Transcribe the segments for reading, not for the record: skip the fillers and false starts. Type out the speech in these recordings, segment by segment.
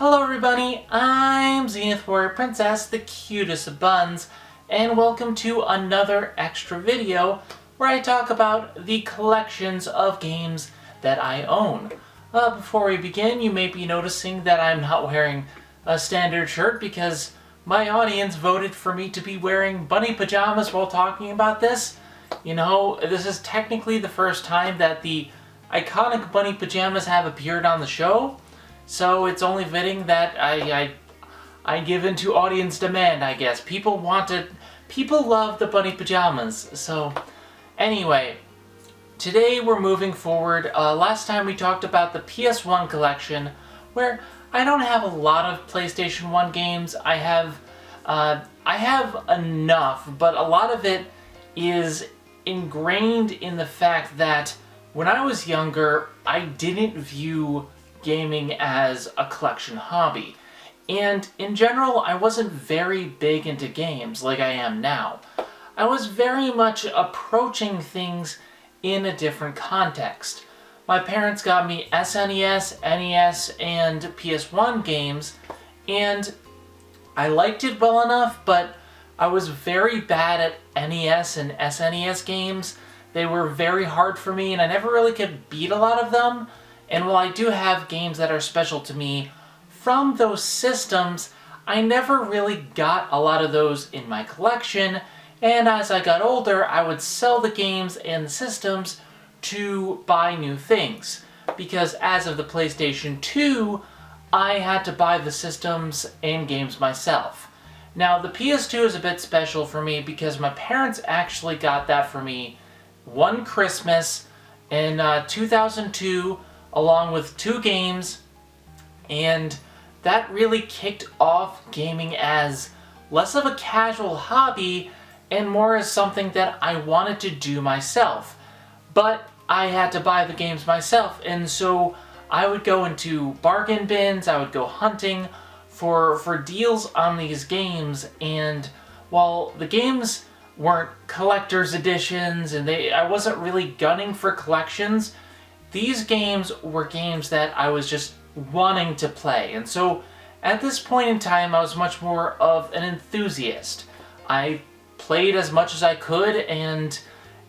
Hello everybody, I'm Zenith Warrior Princess, the cutest of buns, and welcome to another extra video where I talk about the collections of games that I own. Before we begin, you may be noticing that I'm not wearing a standard shirt because my audience voted for me to be wearing bunny pajamas while talking about this. You know, this is technically the first time that the iconic bunny pajamas have appeared on the show. So it's only fitting that I give in to audience demand, I guess. People love the bunny pajamas. So anyway, today we're moving forward. Last time we talked about the PS1 collection, where I don't have a lot of PlayStation 1 games. I have enough, but a lot of it is ingrained in the fact that when I was younger, I didn't view gaming as a collection hobby. And in general, I wasn't very big into games like I am now. I was very much approaching things in a different context. My parents got me SNES, NES, and PS1 games, and I liked it well enough, but I was very bad at NES and SNES games. They were very hard for me, and I never really could beat a lot of them. And while I do have games that are special to me from those systems, I never really got a lot of those in my collection, and as I got older, I would sell the games and the systems to buy new things. Because as of the PlayStation 2, I had to buy the systems and games myself. Now, the PS2 is a bit special for me because my parents actually got that for me one Christmas in 2002, along with 2 games, and that really kicked off gaming as less of a casual hobby and more as something that I wanted to do myself. But I had to buy the games myself, and so I would go into bargain bins, I would go hunting for deals on these games, and while the games weren't collector's editions and I wasn't really gunning for collections, these games were games that I was just wanting to play. And so at this point in time, I was much more of an enthusiast. I played as much as I could, and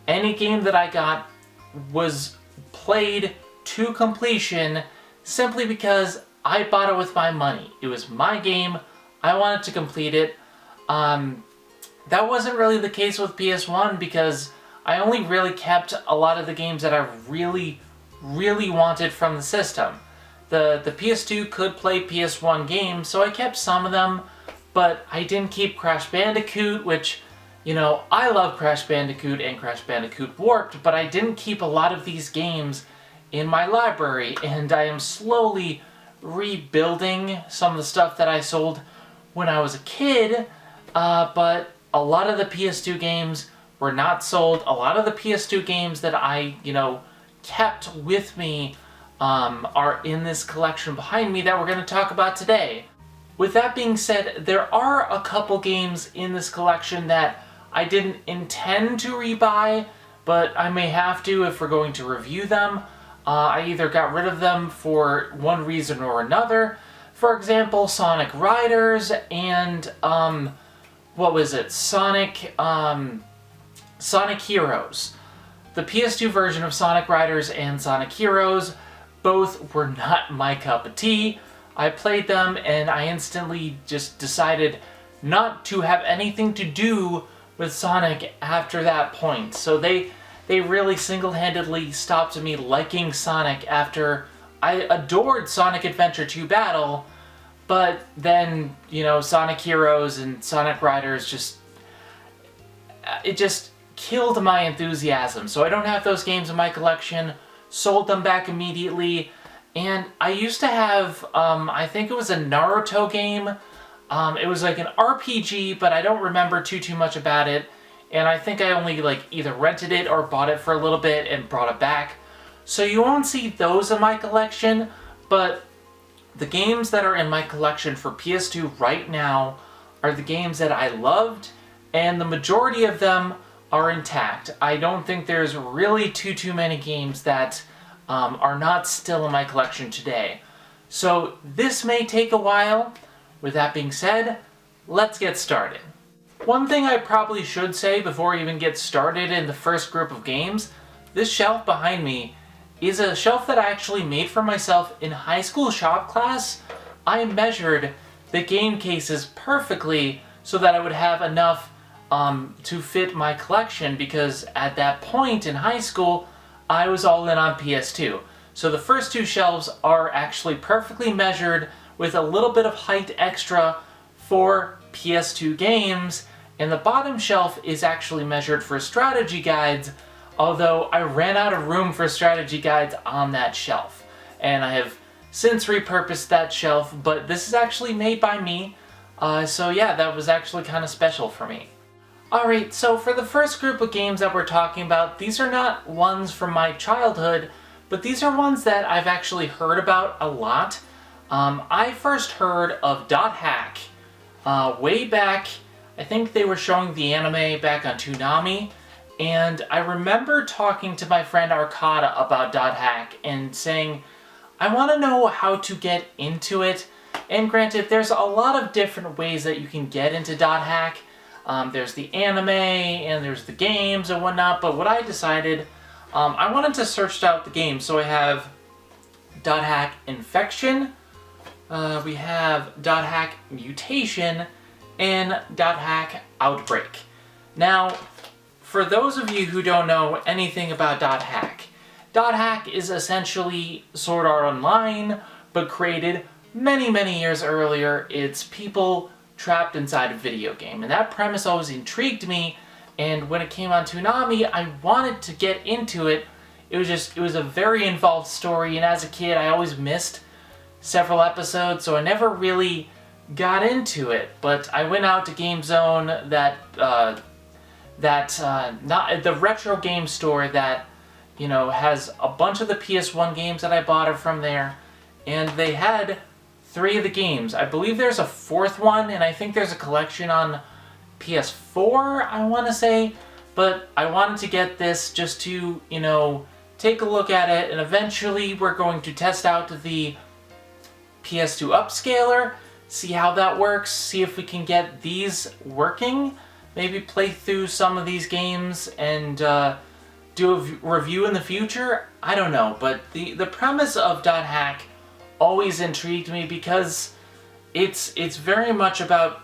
any game that I got was played to completion simply because I bought it with my money. It was my game. I wanted to complete it. That wasn't really the case with PS1 because I only really kept a lot of the games that I really wanted from the system. The PS2 could play PS1 games, so I kept some of them, but I didn't keep Crash Bandicoot, which, you know, I love Crash Bandicoot and Crash Bandicoot Warped, but I didn't keep a lot of these games in my library, and I am slowly rebuilding some of the stuff that I sold when I was a kid, but a lot of the PS2 games were not sold. A lot of the PS2 games that I, kept with me are in this collection behind me that we're going to talk about today. With that being said, there are a couple games in this collection that I didn't intend to rebuy, but I may have to if we're going to review them. I either got rid of them for one reason or another. For example, Sonic Riders and, Sonic Heroes. The PS2 version of Sonic Riders and Sonic Heroes both were not my cup of tea. I played them and I instantly just decided not to have anything to do with Sonic after that point. So they really single-handedly stopped me liking Sonic after I adored Sonic Adventure 2 Battle, but then, Sonic Heroes and Sonic Riders just killed my enthusiasm. So I don't have those games in my collection, sold them back immediately, and I used to have, I think it was a Naruto game. It was like an RPG, but I don't remember too much about it, and I think I only either rented it or bought it for a little bit and brought it back. So you won't see those in my collection, but the games that are in my collection for PS2 right now are the games that I loved, and the majority of them are intact. I don't think there's really too many games that are not still in my collection today. So this may take a while. With that being said, let's get started. One thing I probably should say before I even get started in the first group of games, this shelf behind me is a shelf that I actually made for myself in high school shop class. I measured the game cases perfectly so that I would have enough to fit my collection, because at that point in high school, I was all in on PS2. So the first two shelves are actually perfectly measured with a little bit of height extra for PS2 games, and the bottom shelf is actually measured for strategy guides, although I ran out of room for strategy guides on that shelf. And I have since repurposed that shelf, but this is actually made by me, so yeah, that was actually kind of special for me. Alright, so for the first group of games that we're talking about, these are not ones from my childhood, but these are ones that I've actually heard about a lot. I first heard of Dot Hack way back. I think they were showing the anime back on Toonami, and I remember talking to my friend Arcada about Dot Hack and saying, I want to know how to get into it. And granted, there's a lot of different ways that you can get into Dot Hack. There's the anime, and there's the games and whatnot, but what I decided, I wanted to search out the games. So I have Dot Hack Infection, we have Dot Hack Mutation, and Dot Hack Outbreak. Now, for those of you who don't know anything about Dot Hack is essentially Sword Art Online, but created many, many years earlier. It's people trapped inside a video game, and that premise always intrigued me, and when it came on Toonami, I wanted to get into it. It was a very involved story, and as a kid, I always missed several episodes, so I never really got into it. But I went out to Game Zone, not the retro game store that, you know, has a bunch of the PS1 games that I bought from there, and they had 3 of the games. I believe there's a 4th one, and I think there's a collection on PS4, I want to say, but I wanted to get this just to, you know, take a look at it, and eventually we're going to test out the PS2 upscaler, see how that works, see if we can get these working, maybe play through some of these games and do a review in the future. I don't know, but the premise of Dot Hack always intrigued me because it's very much about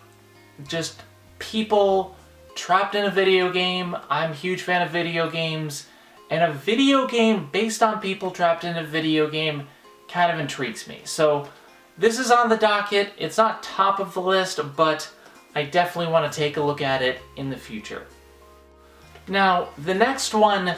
just people trapped in a video game. I'm a huge fan of video games, and a video game based on people trapped in a video game kind of intrigues me. So this is on the docket. It's not top of the list, but I definitely want to take a look at it in the future. Now, the next one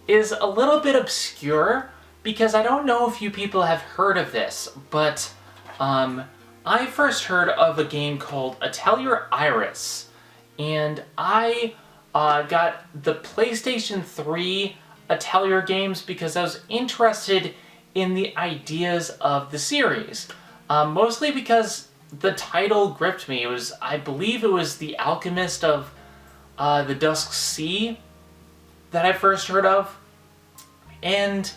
is a little bit obscure, because I don't know if you people have heard of this, but I first heard of a game called Atelier Iris, and I got the PlayStation 3 Atelier games because I was interested in the ideas of the series, mostly because the title gripped me. I believe it was The Alchemist of the Dusk Sea that I first heard of, and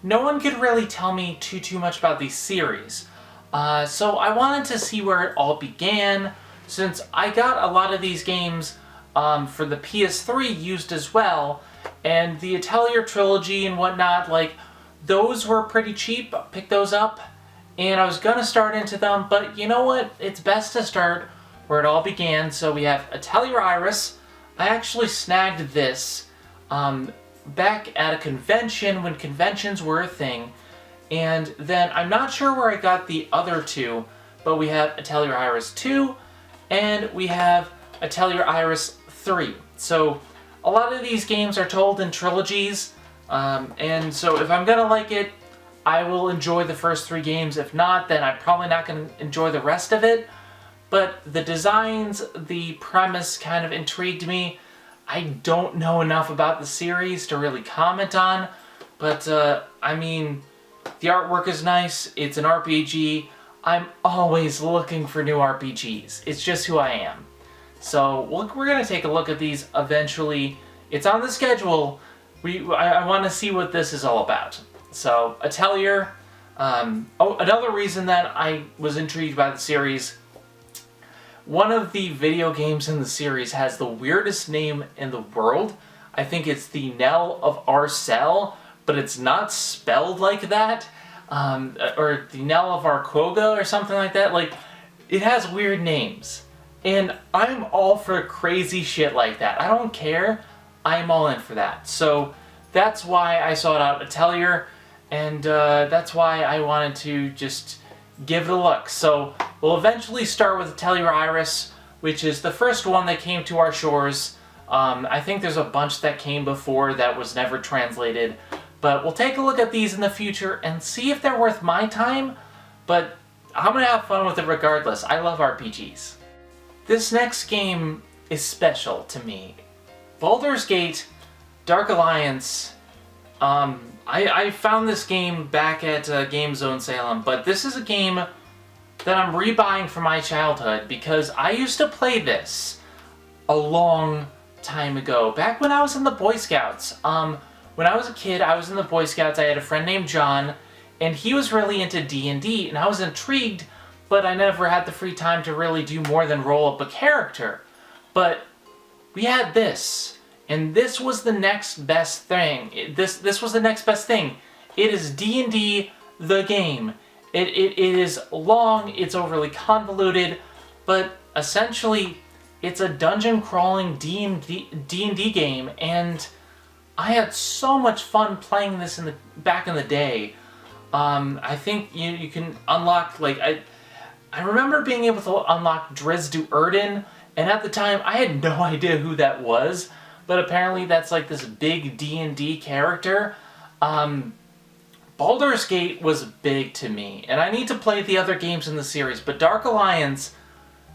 no one could really tell me too much about these series. So I wanted to see where it all began, since I got a lot of these games for the PS3 used as well, and the Atelier trilogy and whatnot, like, those were pretty cheap. I picked those up, and I was gonna start into them, but you know what? It's best to start where it all began. So we have Atelier Iris. I actually snagged this back at a convention when conventions were a thing, and then I'm not sure where I got the other 2, but we have Atelier Iris 2 and we have Atelier Iris 3. So a lot of these games are told in trilogies, and so if I'm gonna like it, I will enjoy the first 3 games. If not, then I'm probably not gonna enjoy the rest of it. But the designs, the premise kind of intrigued me. I don't know enough about the series to really comment on, but I mean, the artwork is nice, it's an RPG. I'm always looking for new RPGs. It's just who I am. So we're going to take a look at these eventually. It's on the schedule. I want to see what this is all about. So Atelier, Another reason that I was intrigued by the series, one of the video games in the series has the weirdest name in the world. I think it's the Knell of Arcel, but it's not spelled like that. Or the Knell of Arkoga or something like that. Like, it has weird names. And I'm all for crazy shit like that. I don't care. I'm all in for that. So that's why I sought out Atelier, and that's why I wanted to just give it a look. So we'll eventually start with Atelier Iris, which is the first one that came to our shores. I think there's a bunch that came before that was never translated. But we'll take a look at these in the future and see if they're worth my time. But I'm going to have fun with it regardless. I love RPGs. This next game is special to me. Baldur's Gate, Dark Alliance. I found this game back at Game Zone Salem, but this is a game that I'm rebuying from my childhood because I used to play this a long time ago, back when I was in the Boy Scouts. When I was a kid, I was in the Boy Scouts. I had a friend named John, and he was really into D&D, and I was intrigued, but I never had the free time to really do more than roll up a character. But we had this, and this was the next best thing. This was the next best thing. It is D&D the game. It is long, it's overly convoluted, but essentially it's a dungeon crawling D&D game, and I had so much fun playing this back in the day. I think you can unlock, like, I remember being able to unlock Drizzt Do'Urden, and at the time I had no idea who that was, but apparently that's like this big D&D character. Baldur's Gate was big to me, and I need to play the other games in the series, but Dark Alliance,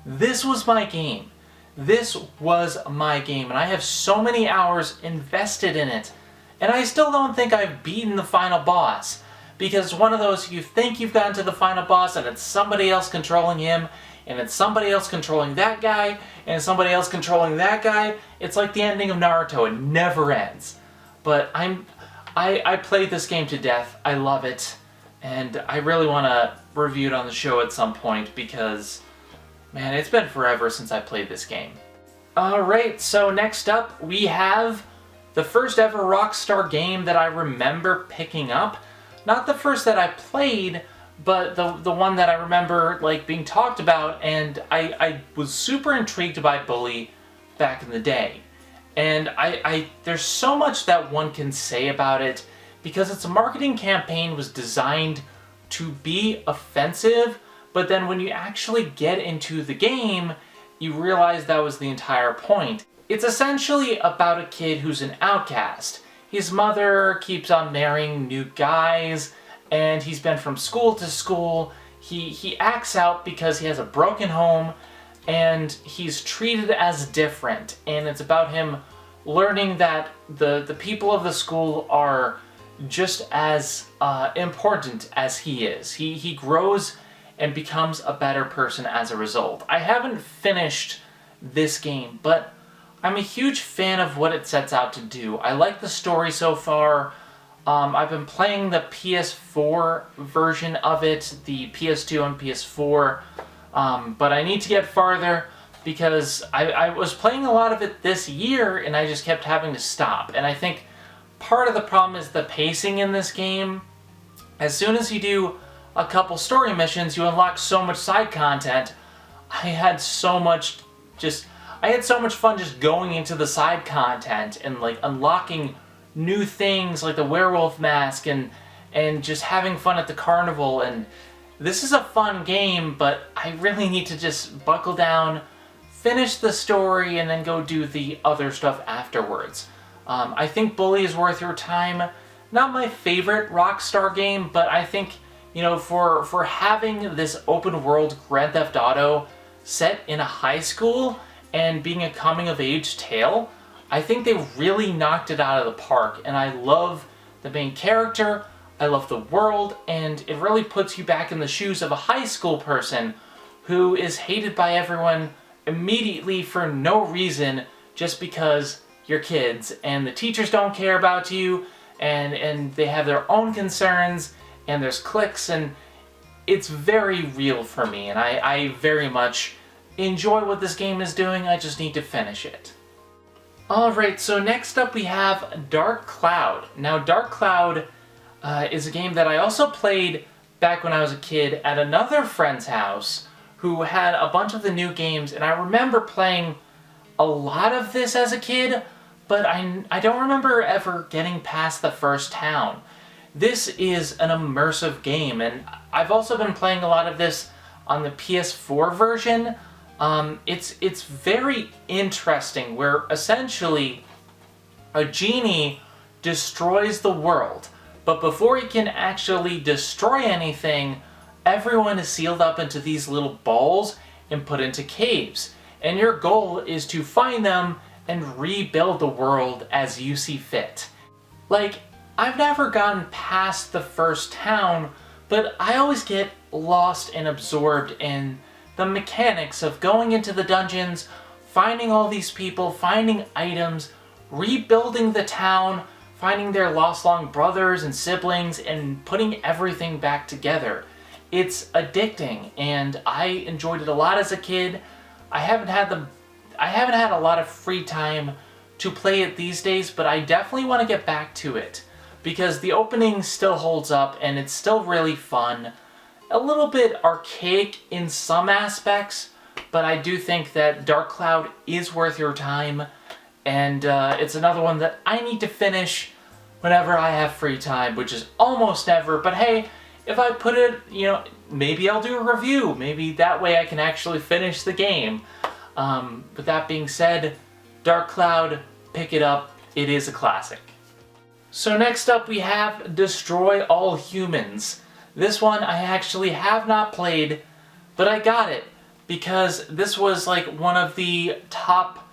this was my game. This was my game, and I have so many hours invested in it. And I still don't think I've beaten the final boss, because one of those, you think you've gotten to the final boss, and it's somebody else controlling him, and it's somebody else controlling that guy, and somebody else controlling that guy. It's like the ending of Naruto, it never ends. But I played this game to death, I love it, and I really want to review it on the show at some point, because man, it's been forever since I played this game. Alright, so next up we have the first ever Rockstar game that I remember picking up. Not the first that I played, but the one that I remember like being talked about, and I was super intrigued by Bully back in the day. And there's so much that one can say about it, because its marketing campaign was designed to be offensive, but then when you actually get into the game, you realize that was the entire point. It's essentially about a kid who's an outcast. His mother keeps on marrying new guys, and he's been from school to school. He acts out because he has a broken home, and he's treated as different. And it's about him learning that the people of the school are just as important as he is. He grows and becomes a better person as a result. I haven't finished this game, but I'm a huge fan of what it sets out to do. I like the story so far. I've been playing the PS4 version of it, the PS2 and PS4, but I need to get farther because I was playing a lot of it this year and I just kept having to stop. And I think part of the problem is the pacing in this game. As soon as you do a couple story missions, you unlock so much side content. I had so much fun just going into the side content and like unlocking new things like the werewolf mask and just having fun at the carnival. And this is a fun game, but I really need to just buckle down, finish the story, and then go do the other stuff afterwards. I think Bully is worth your time. Not my favorite Rockstar game, but I think, you know, for having this open world Grand Theft Auto set in a high school and being a coming of age tale, I think they really knocked it out of the park. And I love the main character, I love the world, and it really puts you back in the shoes of a high school person who is hated by everyone immediately for no reason, just because you're kids and the teachers don't care about you, and they have their own concerns, and there's clicks, and it's very real for me, and I very much enjoy what this game is doing. I just need to finish it. Alright, so next up we have Dark Cloud. Now, Dark Cloud is a game that I also played back when I was a kid at another friend's house who had a bunch of the new games, and I remember playing a lot of this as a kid, but I don't remember ever getting past the first town. This is an immersive game, and I've also been playing a lot of this on the PS4 version. It's very interesting, where essentially a genie destroys the world, but before he can actually destroy anything, everyone is sealed up into these little balls and put into caves. And your goal is to find them and rebuild the world as you see fit. Like, I've never gotten past the first town, but I always get lost and absorbed in the mechanics of going into the dungeons, finding all these people, finding items, rebuilding the town, finding their lost-long brothers and siblings, and putting everything back together. It's addicting, and I enjoyed it a lot as a kid. I haven't had a lot of free time to play it these days, but I definitely want to get back to it, because the opening still holds up, and it's still really fun. A little bit archaic in some aspects, but I do think that Dark Cloud is worth your time, and it's another one that I need to finish whenever I have free time, which is almost never, but hey, if I put it, maybe I'll do a review. Maybe that way I can actually finish the game. With that being said, Dark Cloud, pick it up. It is a classic. So next up we have Destroy All Humans. This one I actually have not played, but I got it because this was like one of the top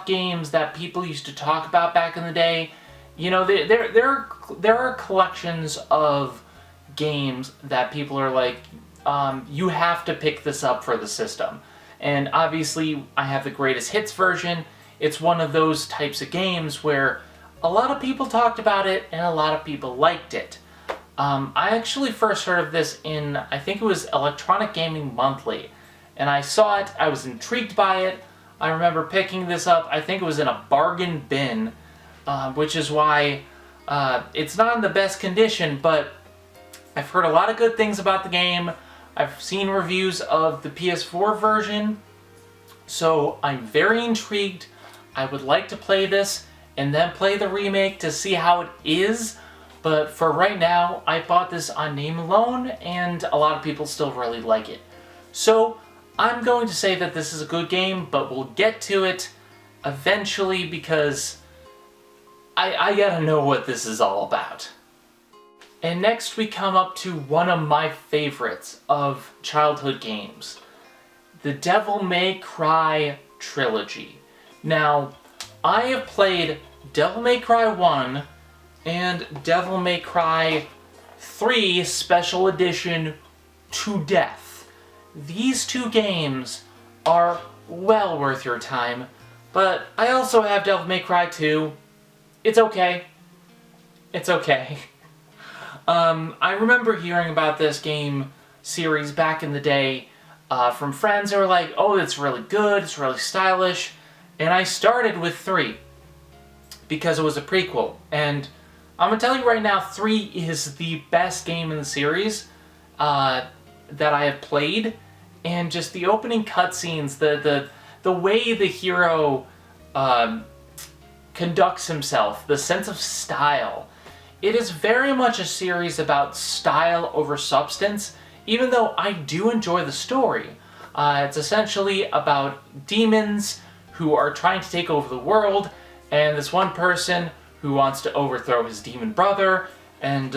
games that people used to talk about back in the day. There are collections of games that people are like, you have to pick this up for the system. And obviously, I have the greatest hits version. It's one of those types of games where a lot of people talked about it and a lot of people liked it. I actually first heard of this in, I think it was Electronic Gaming Monthly, and I saw it, I was intrigued by it. I remember picking this up, I think it was in a bargain bin, which is why it's not in the best condition, but I've heard a lot of good things about the game. I've seen reviews of the PS4 version, so I'm very intrigued. I would like to play this and then play the remake to see how it is, but for right now, I bought this on name alone, and a lot of people still really like it. So, I'm going to say that this is a good game, but we'll get to it eventually because I gotta know what this is all about. And next we come up to one of my favorites of childhood games, the Devil May Cry trilogy. Now, I have played Devil May Cry 1 and Devil May Cry 3 Special Edition to death. These two games are well worth your time, but I also have Devil May Cry 2. It's okay. It's okay. I remember hearing about this game series back in the day from friends who were like, oh, it's really good, it's really stylish, and I started with 3 because it was a prequel, and I'm gonna tell you right now, 3 is the best game in the series that I have played, and just the opening cutscenes, the way the hero conducts himself, the sense of style. It is very much a series about style over substance, even though I do enjoy the story. It's essentially about demons who are trying to take over the world, and this one person who wants to overthrow his demon brother, and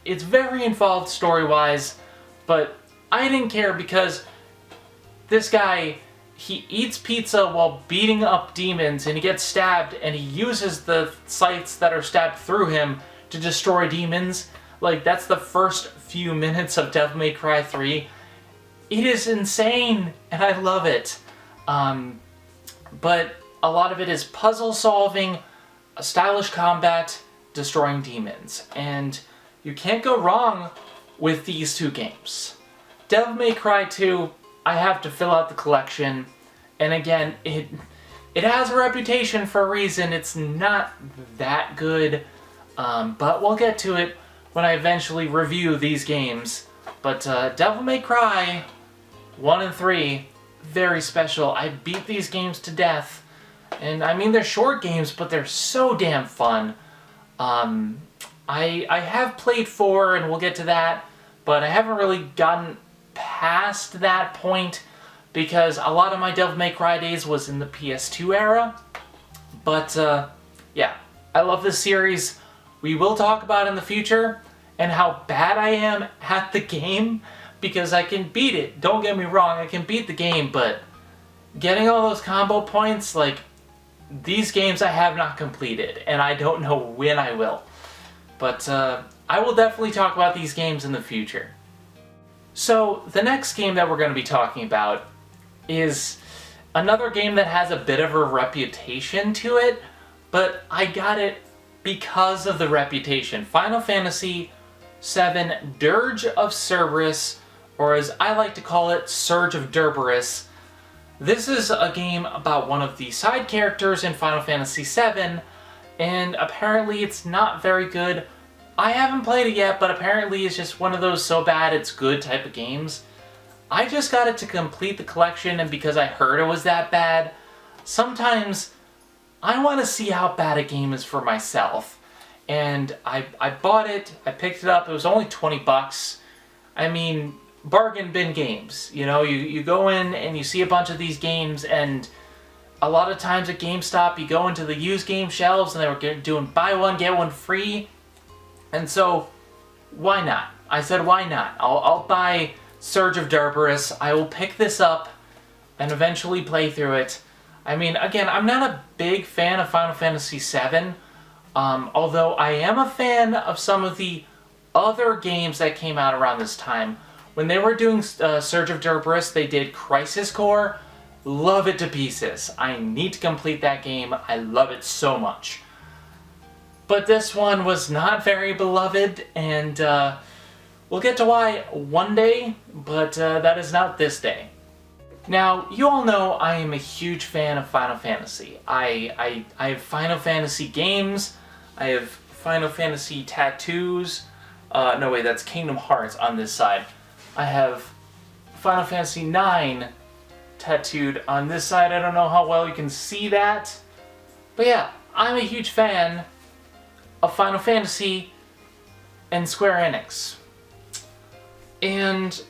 it's very involved story-wise, but I didn't care because this guy, he eats pizza while beating up demons, and he gets stabbed, and he uses the scythes that are stabbed through him to destroy demons. Like, that's the first few minutes of Devil May Cry 3. It is insane, and I love it. But a lot of it is puzzle solving, stylish combat, destroying demons. And you can't go wrong with these two games. Devil May Cry 2, I have to fill out the collection, and again, it has a reputation for a reason. It's not that good, but we'll get to it when I eventually review these games. But Devil May Cry 1 and 3, very special. I beat these games to death, and I mean, they're short games, but they're so damn fun. I have played 4, and we'll get to that, but I haven't really gotten past that point because a lot of my Devil May Cry days was in the PS2 era. But yeah, I love this series. We will talk about in the future and how bad I am at the game, because I can beat it. Don't get me wrong, I can beat the game, but getting all those combo points, like, these games I have not completed, and I don't know when I will. But I will definitely talk about these games in the future. So, the next game that we're going to be talking about is another game that has a bit of a reputation to it, but I got it because of the reputation. Final Fantasy VII Dirge of Cerberus, or as I like to call it, Surge of Derberus. This is a game about one of the side characters in Final Fantasy VII, and apparently it's not very good. I haven't played it yet, but apparently it's just one of those so bad it's good type of games. I just got it to complete the collection, and because I heard it was that bad, sometimes I want to see how bad a game is for myself. And I bought it, I picked it up, it was only 20 bucks. I mean, bargain bin games. You know, you go in and you see a bunch of these games, and a lot of times at GameStop you go into the used game shelves and they were doing buy one, get one free. And so, why not? I said, why not? I'll buy Surge of Derberus, I will pick this up and eventually play through it. I mean, again, I'm not a big fan of Final Fantasy VII, although I am a fan of some of the other games that came out around this time. When they were doing Surge of Derberus, they did Crisis Core. Love it to pieces. I need to complete that game. I love it so much. But this one was not very beloved, and we'll get to why one day, but that is not this day. Now, you all know I am a huge fan of Final Fantasy. I have Final Fantasy games, I have Final Fantasy tattoos. No wait, that's Kingdom Hearts on this side. I have Final Fantasy IX tattooed on this side. I don't know how well you can see that. But yeah, I'm a huge fan of Final Fantasy and Square Enix. And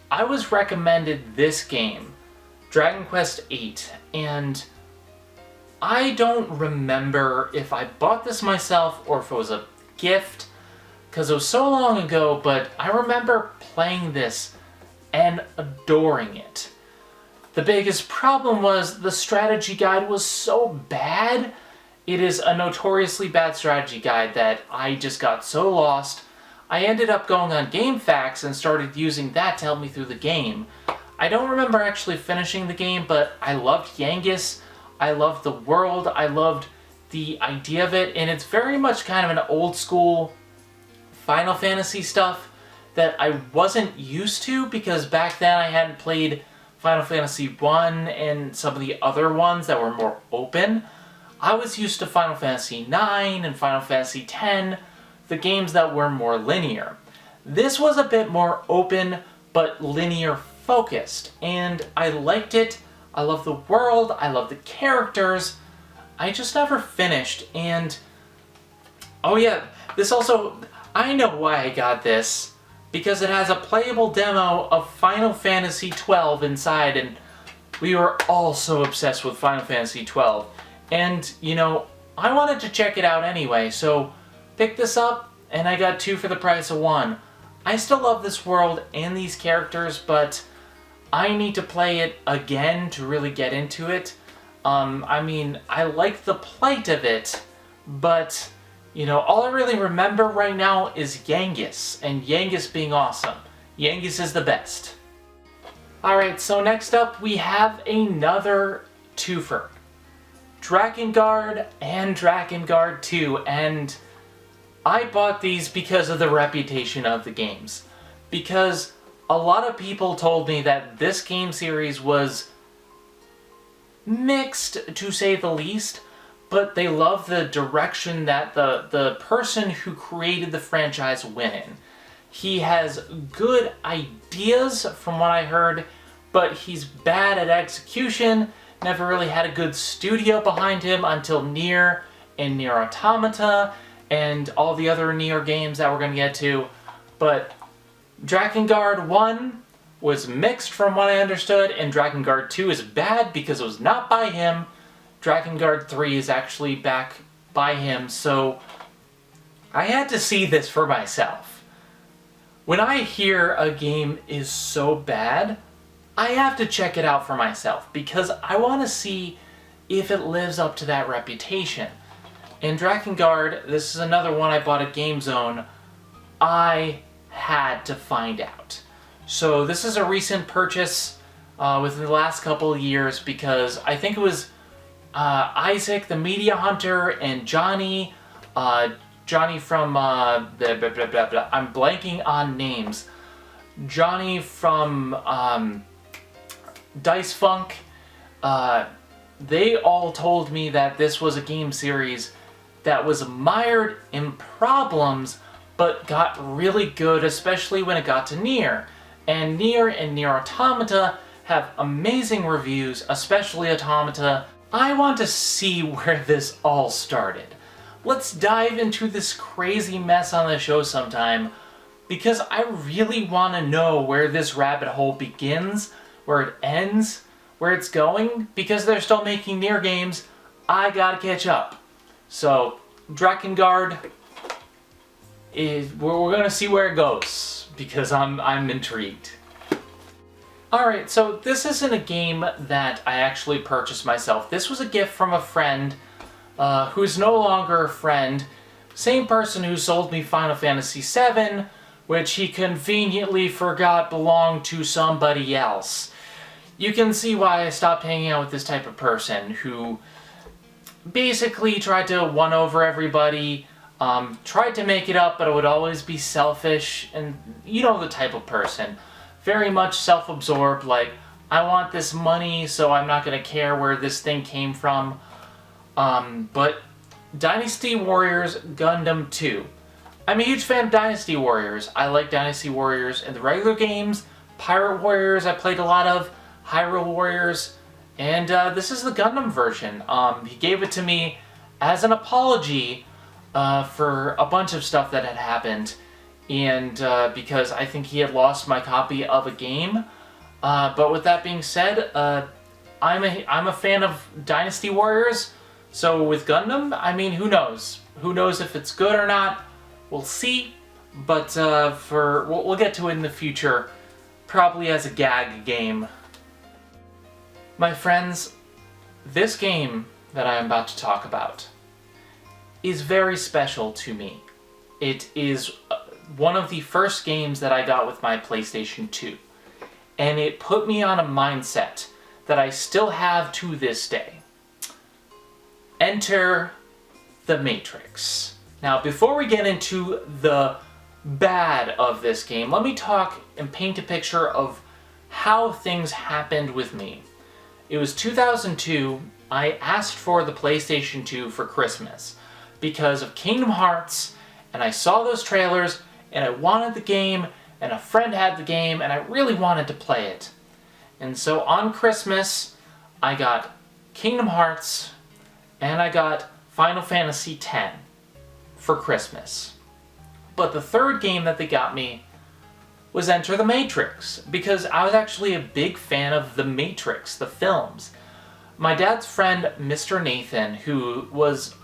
I was recommended this game, Dragon Quest VIII, and I don't remember if I bought this myself or if it was a gift, because it was so long ago, but I remember playing this and adoring it. The biggest problem was the strategy guide was so bad. It is a notoriously bad strategy guide that I just got so lost. I ended up going on GameFAQs and started using that to help me through the game. I don't remember actually finishing the game, but I loved Yangus, I loved the world, I loved the idea of it, and it's very much kind of an old school Final Fantasy stuff that I wasn't used to, because back then I hadn't played Final Fantasy I and some of the other ones that were more open. I was used to Final Fantasy IX and Final Fantasy X, the games that were more linear. This was a bit more open, but linear focused, and I liked it. I love the world, I love the characters. I just never finished, and oh yeah, this also, I know why I got this, because it has a playable demo of Final Fantasy XII inside, and we were all so obsessed with Final Fantasy XII. And, you know, I wanted to check it out anyway, so picked this up, and I got 2 for the price of 1. I still love this world and these characters, but I need to play it again to really get into it. I mean, I like the plight of it, but, you know, all I really remember right now is Yangus, and Yangus being awesome. Yangus is the best. Alright, so next up we have another twofer. Drakengard and Drakengard 2, and I bought these because of the reputation of the games. Because a lot of people told me that this game series was mixed, to say the least, but they love the direction that the person who created the franchise went in. He has good ideas, from what I heard, but he's bad at execution, never really had a good studio behind him until Nier and Nier Automata, and all the other Nier games that we're going to get to. But Drakengard 1 was mixed from what I understood, and Drakengard 2 is bad because it was not by him. Drakengard 3 is actually back by him, so I had to see this for myself. When I hear a game is so bad, I have to check it out for myself because I want to see if it lives up to that reputation. In Drakengard, this is another one I bought at GameZone, I had to find out. So this is a recent purchase within the last couple of years because I think it was Isaac the Media Hunter and Johnny from I'm blanking on names. Johnny from Dice Funk, they all told me that this was a game series that was mired in problems but got really good, especially when it got to Nier. And Nier Automata have amazing reviews, especially Automata. I want to see where this all started. Let's dive into this crazy mess on the show sometime, because I really want to know where this rabbit hole begins, where it ends, where it's going, because they're still making Nier games. I gotta catch up. So, Drakengard, we're gonna see where it goes, because I'm intrigued. Alright, so this isn't a game that I actually purchased myself. This was a gift from a friend who's no longer a friend. Same person who sold me Final Fantasy VII, which he conveniently forgot belonged to somebody else. You can see why I stopped hanging out with this type of person who basically tried to one-over everybody, tried to make it up, but it would always be selfish, and you know the type of person. Very much self-absorbed, like, I want this money, so I'm not going to care where this thing came from. But Dynasty Warriors Gundam 2. I'm a huge fan of Dynasty Warriors. I like Dynasty Warriors in the regular games, Pirate Warriors I played a lot of, Hyrule Warriors, and this is the Gundam version. He gave it to me as an apology for a bunch of stuff that had happened, and because I think he had lost my copy of a game. But with that being said, I'm a fan of Dynasty Warriors, so with Gundam, I mean, who knows? Who knows if it's good or not? We'll see, but we'll get to it in the future, probably as a gag game. My friends, this game that I am about to talk about is very special to me. It is one of the first games that I got with my PlayStation 2, and it put me on a mindset that I still have to this day. Enter the Matrix. Now, before we get into the bad of this game, let me talk and paint a picture of how things happened with me. It was 2002, I asked for the PlayStation 2 for Christmas because of Kingdom Hearts, and I saw those trailers, and I wanted the game, and a friend had the game, and I really wanted to play it. And so on Christmas, I got Kingdom Hearts, and I got Final Fantasy X for Christmas. But the third game that they got me was Enter the Matrix, because I was actually a big fan of The Matrix, the films. My dad's friend, Mr. Nathan, who was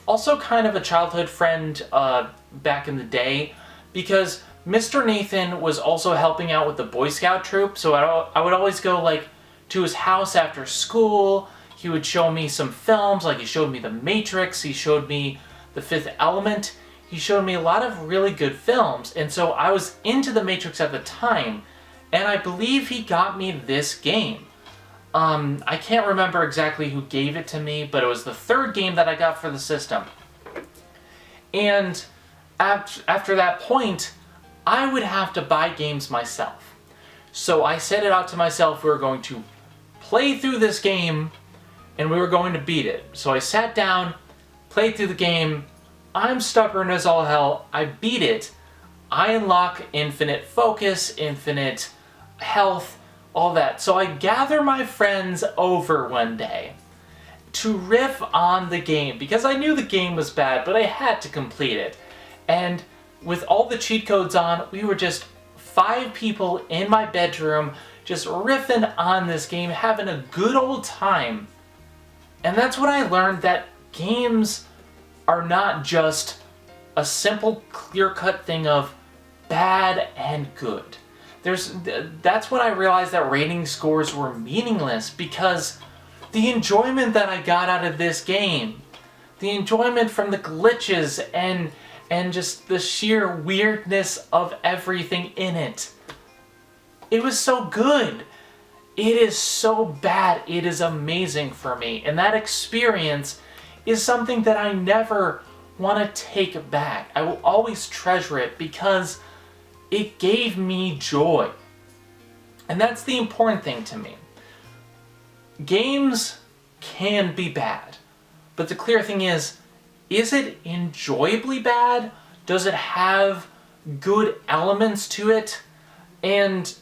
also kind of a childhood friend back in the day, because Mr. Nathan was also helping out with the Boy Scout troop, so I would always go like to his house after school. He would show me some films, like he showed me The Matrix, he showed me The Fifth Element, he showed me a lot of really good films, and so I was into The Matrix at the time, and I believe he got me this game. I can't remember exactly who gave it to me, but it was the third game that I got for the system. And after that point, I would have to buy games myself. So I set it out to myself, we were going to play through this game, and we were going to beat it. So I sat down, played through the game, I'm stubborn as all hell, I beat it, I unlock infinite focus, infinite health, all that. So I gather my friends over one day to riff on the game, because I knew the game was bad, but I had to complete it. And with all the cheat codes on, we were just 5 people in my bedroom, just riffing on this game, having a good old time. And that's when I learned that games are not just a simple, clear-cut thing of bad and good. That's when I realized that rating scores were meaningless, because the enjoyment that I got out of this game, the enjoyment from the glitches and just the sheer weirdness of everything in it, it was so good. It is so bad, it is amazing for me. And that experience is something that I never want to take back. I will always treasure it because it gave me joy. And that's the important thing to me. Games can be bad, but the clear thing is it enjoyably bad? Does it have good elements to it? And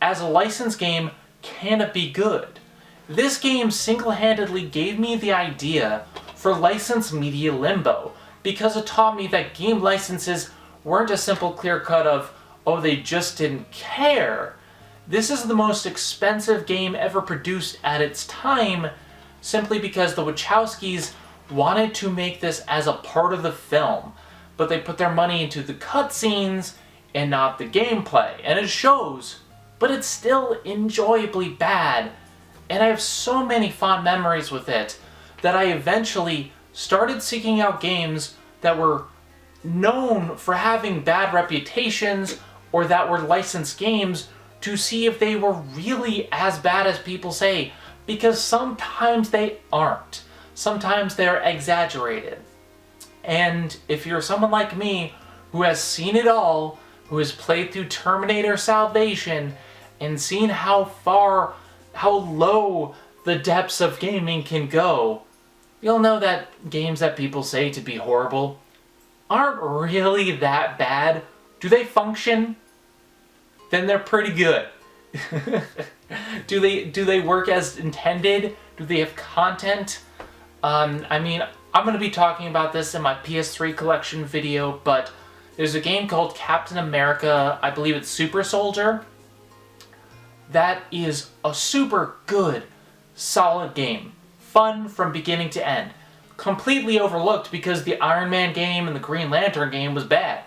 as a licensed game, can it be good? This game single-handedly gave me the idea for licensed media limbo, because it taught me that game licenses weren't a simple clear cut of, oh, they just didn't care. This is the most expensive game ever produced at its time, simply because the Wachowskis wanted to make this as a part of the film, but they put their money into the cutscenes and not the gameplay, and it shows, but it's still enjoyably bad. And I have so many fond memories with it that I eventually started seeking out games that were known for having bad reputations or that were licensed games to see if they were really as bad as people say, because sometimes they aren't. Sometimes they're exaggerated. And if you're someone like me who has seen it all, who has played through Terminator Salvation and seen how low the depths of gaming can go, you'll know that games that people say to be horrible aren't really that bad. Do they function? Then they're pretty good. Do they work as intended? Do they have content? I mean, I'm going to be talking about this in my PS3 collection video, but there's a game called Captain America, I believe it's Super Soldier. That is a super good, solid game. Fun from beginning to end. Completely overlooked because the Iron Man game and the Green Lantern game was bad.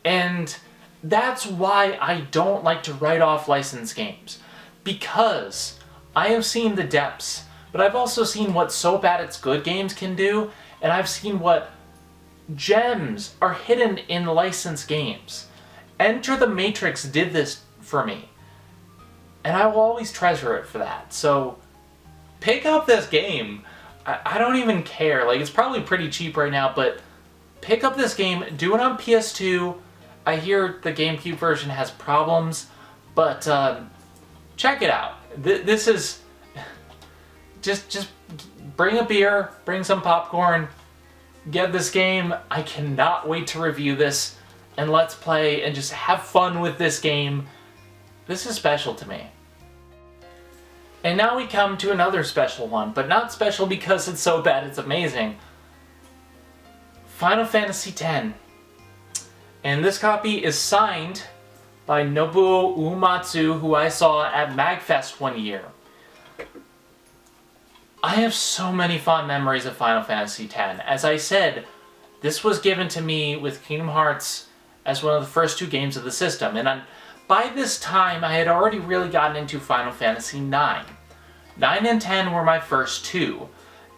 And that's why I don't like to write off licensed games. Because I have seen the depths, but I've also seen what so bad it's good games can do, and I've seen what gems are hidden in licensed games. Enter the Matrix did this for me, and I will always treasure it for that. So pick up this game. I don't even care. Like, it's probably pretty cheap right now, but pick up this game. Do it on PS2. I hear the GameCube version has problems, but check it out. This is just bring a beer, bring some popcorn, get this game. I cannot wait to review this and let's play and just have fun with this game. This is special to me. And now we come to another special one, but not special because it's so bad it's amazing. Final Fantasy X. And this copy is signed by Nobuo Uematsu, who I saw at MagFest one year. I have so many fond memories of Final Fantasy X. As I said, this was given to me with Kingdom Hearts as one of the first 2 games of the system, and by this time I had already really gotten into Final Fantasy IX. 9 and 10 were my first 2,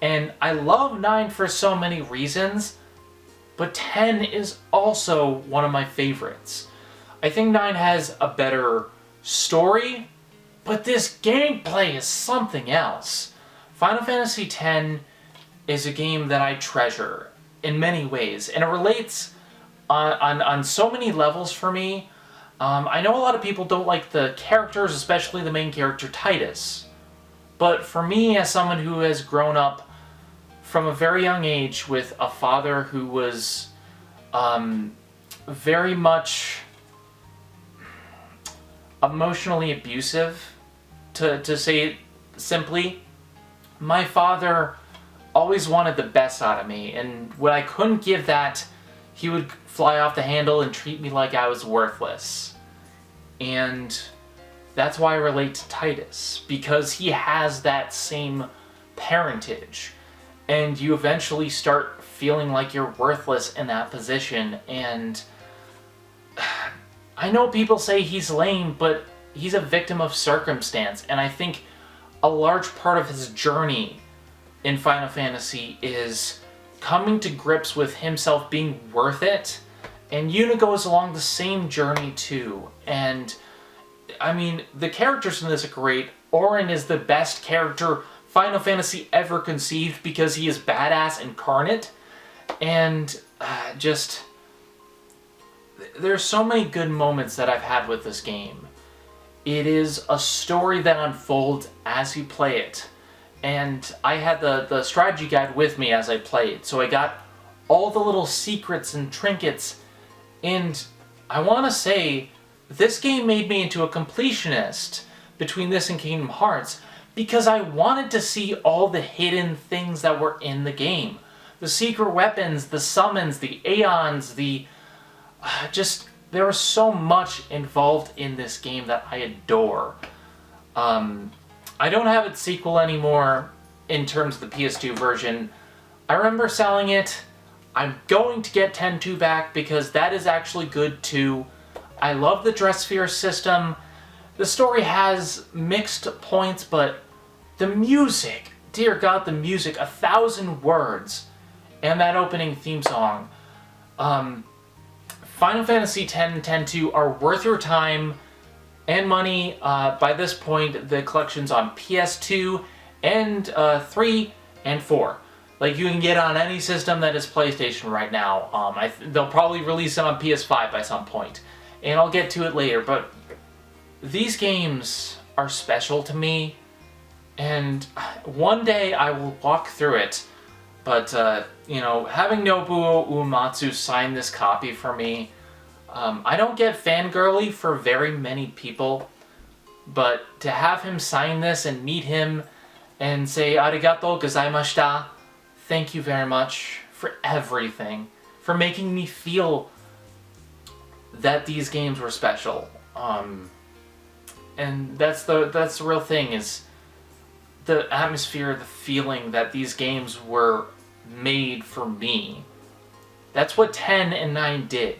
and I love 9 for so many reasons, but 10 is also one of my favorites. I think 9 has a better story, but this gameplay is something else. Final Fantasy X is a game that I treasure in many ways, and it relates on so many levels for me. I know a lot of people don't like the characters, especially the main character, Titus. But for me, as someone who has grown up from a very young age with a father who was very much emotionally abusive, to say it simply, my father always wanted the best out of me, and when I couldn't give that, he would fly off the handle and treat me like I was worthless. And that's why I relate to Titus, because he has that same parentage. And you eventually start feeling like you're worthless in that position. And I know people say he's lame, but he's a victim of circumstance. And I think a large part of his journey in Final Fantasy is coming to grips with himself being worth it. And Yuna goes along the same journey too. And I mean, the characters in this are great. Auron is the best character Final Fantasy ever conceived because he is badass incarnate. And just, there's so many good moments that I've had with this game. It is a story that unfolds as you play it. And I had the strategy guide with me as I played, so I got all the little secrets and trinkets, and I want to say, this game made me into a completionist between this and Kingdom Hearts, because I wanted to see all the hidden things that were in the game. The secret weapons, the summons, the aeons, there was so much involved in this game that I adore. I don't have its sequel anymore in terms of the PS2 version. I remember selling it. I'm going to get 10-2 back because that is actually good too. I love the Dress Sphere system. The story has mixed points, but the music, dear God, the music, 1,000 words, and that opening theme song. Final Fantasy X and X-2 are worth your time and money. By this point, the collection's on PS2 and 3 and 4. Like, you can get on any system that is PlayStation right now. They'll probably release it on PS5 by some point, and I'll get to it later, but these games are special to me, and one day I will walk through it, but, you know, having Nobuo Uematsu sign this copy for me, I don't get fangirly for very many people, but to have him sign this and meet him and say, "Arigato gozaimashita," thank you very much for everything, for making me feel that these games were special. And that's the real thing, is the atmosphere, the feeling that these games were made for me. That's what 10 and 9 did.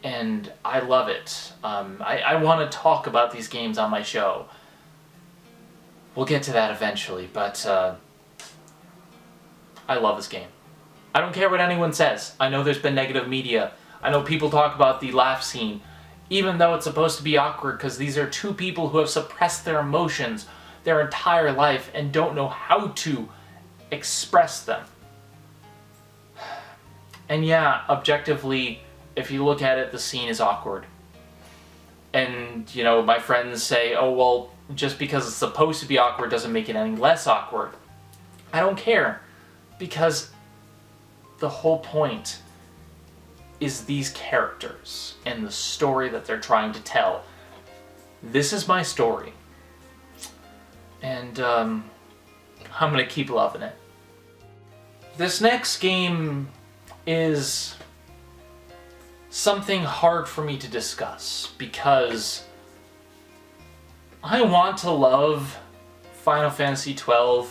And I love it. I want to talk about these games on my show. We'll get to that eventually, but I love this game. I don't care what anyone says. I know there's been negative media. I know people talk about the laugh scene, even though it's supposed to be awkward because these are two people who have suppressed their emotions their entire life and don't know how to express them. And yeah, objectively, if you look at it, the scene is awkward. And, you know, my friends say, oh, well, just because it's supposed to be awkward doesn't make it any less awkward. I don't care, because the whole point is these characters and the story that they're trying to tell. This is my story. And I'm gonna keep loving it. This next game is something hard for me to discuss because I want to love Final Fantasy XII,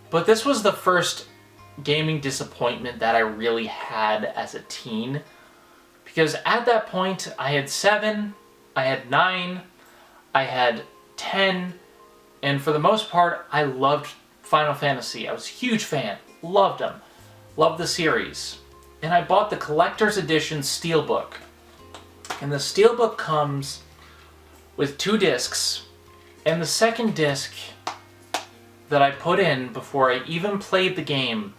but this was the first gaming disappointment that I really had as a teen, because at that point I had 7, I had 9, I had 10, and for the most part I loved Final Fantasy. I was a huge fan, loved them, loved the series. And I bought the collector's edition steelbook. And the steelbook comes with 2 discs, and the second disc that I put in before I even played the game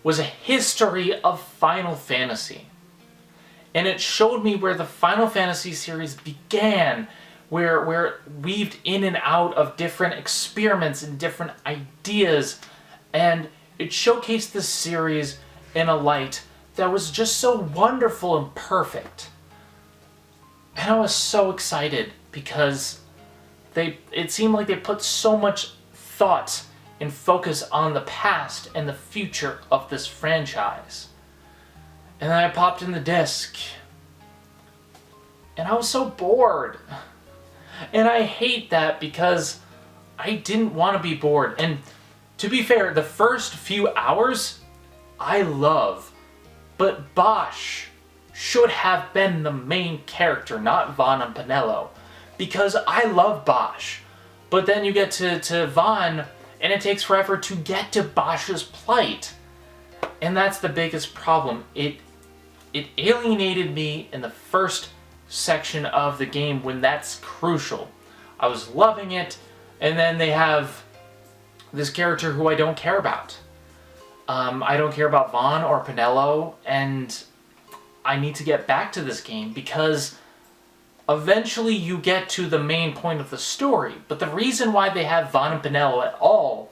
was a history of Final Fantasy. And it showed me where the Final Fantasy series began, where it weaved in and out of different experiments and different ideas, and it showcased this series in a light that was just so wonderful and perfect. And I was so excited because it seemed like they put so much thought and focus on the past and the future of this franchise. And then I popped in the disc, and I was so bored. And I hate that because I didn't want to be bored. And to be fair, the first few hours, I love. But Bosch should have been the main character, not Vaughn and Pinello. Because I love Bosch. But then you get to Vaughn, and it takes forever to get to Bosch's plight. And that's the biggest problem. It alienated me in the first section of the game when that's crucial. I was loving it, and then they have this character who I don't care about. I don't care about Vaughn or Pinello, and I need to get back to this game because eventually you get to the main point of the story. But the reason why they have Vaughn and Pinello at all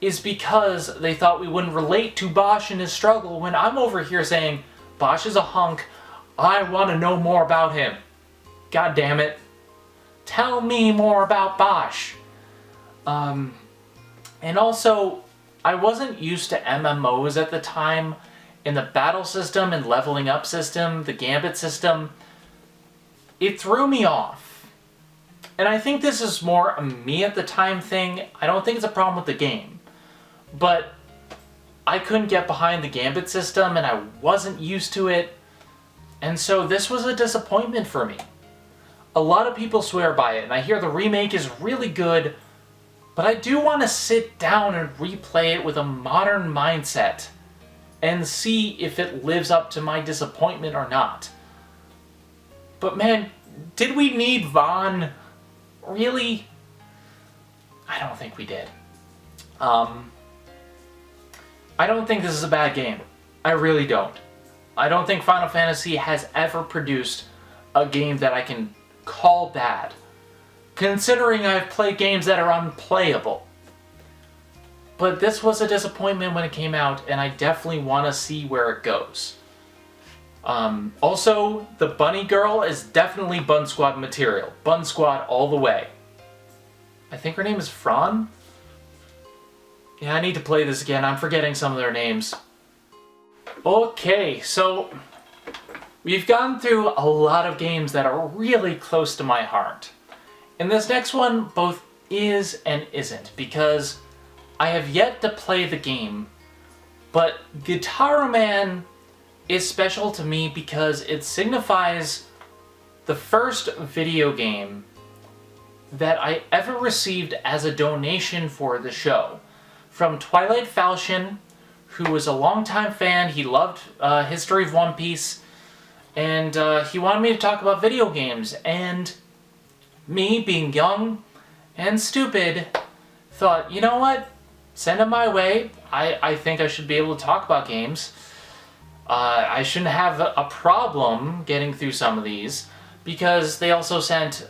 is because they thought we wouldn't relate to Bosch and his struggle, when I'm over here saying, Bosch is a hunk, I want to know more about him. God damn it. Tell me more about Bosch. And also, I wasn't used to MMOs at the time. In the battle system and leveling up system, the Gambit system, it threw me off. And I think this is more a me at the time thing. I don't think it's a problem with the game. But I couldn't get behind the Gambit system and I wasn't used to it. And so this was a disappointment for me. A lot of people swear by it, and I hear the remake is really good, but I do want to sit down and replay it with a modern mindset and see if it lives up to my disappointment or not. But man, did we need Vaughn? Really? I don't think we did. I don't think this is a bad game. I really don't. I don't think Final Fantasy has ever produced a game that I can call bad, considering I've played games that are unplayable. But this was a disappointment when it came out, and I definitely want to see where it goes. Also, the bunny girl is definitely Bun Squad material. Bun Squad all the way. I think her name is Fran? Yeah, I need to play this again. I'm forgetting some of their names. Okay, so we've gone through a lot of games that are really close to my heart. And this next one both is and isn't, because I have yet to play the game, but Guitaroo Man is special to me because it signifies the first video game that I ever received as a donation for the show. From Twilight Falchion, who was a longtime fan. He loved History of One Piece, and he wanted me to talk about video games, and me, being young and stupid, thought, you know what? Send him my way. I think I should be able to talk about games. I shouldn't have a problem getting through some of these, because they also sent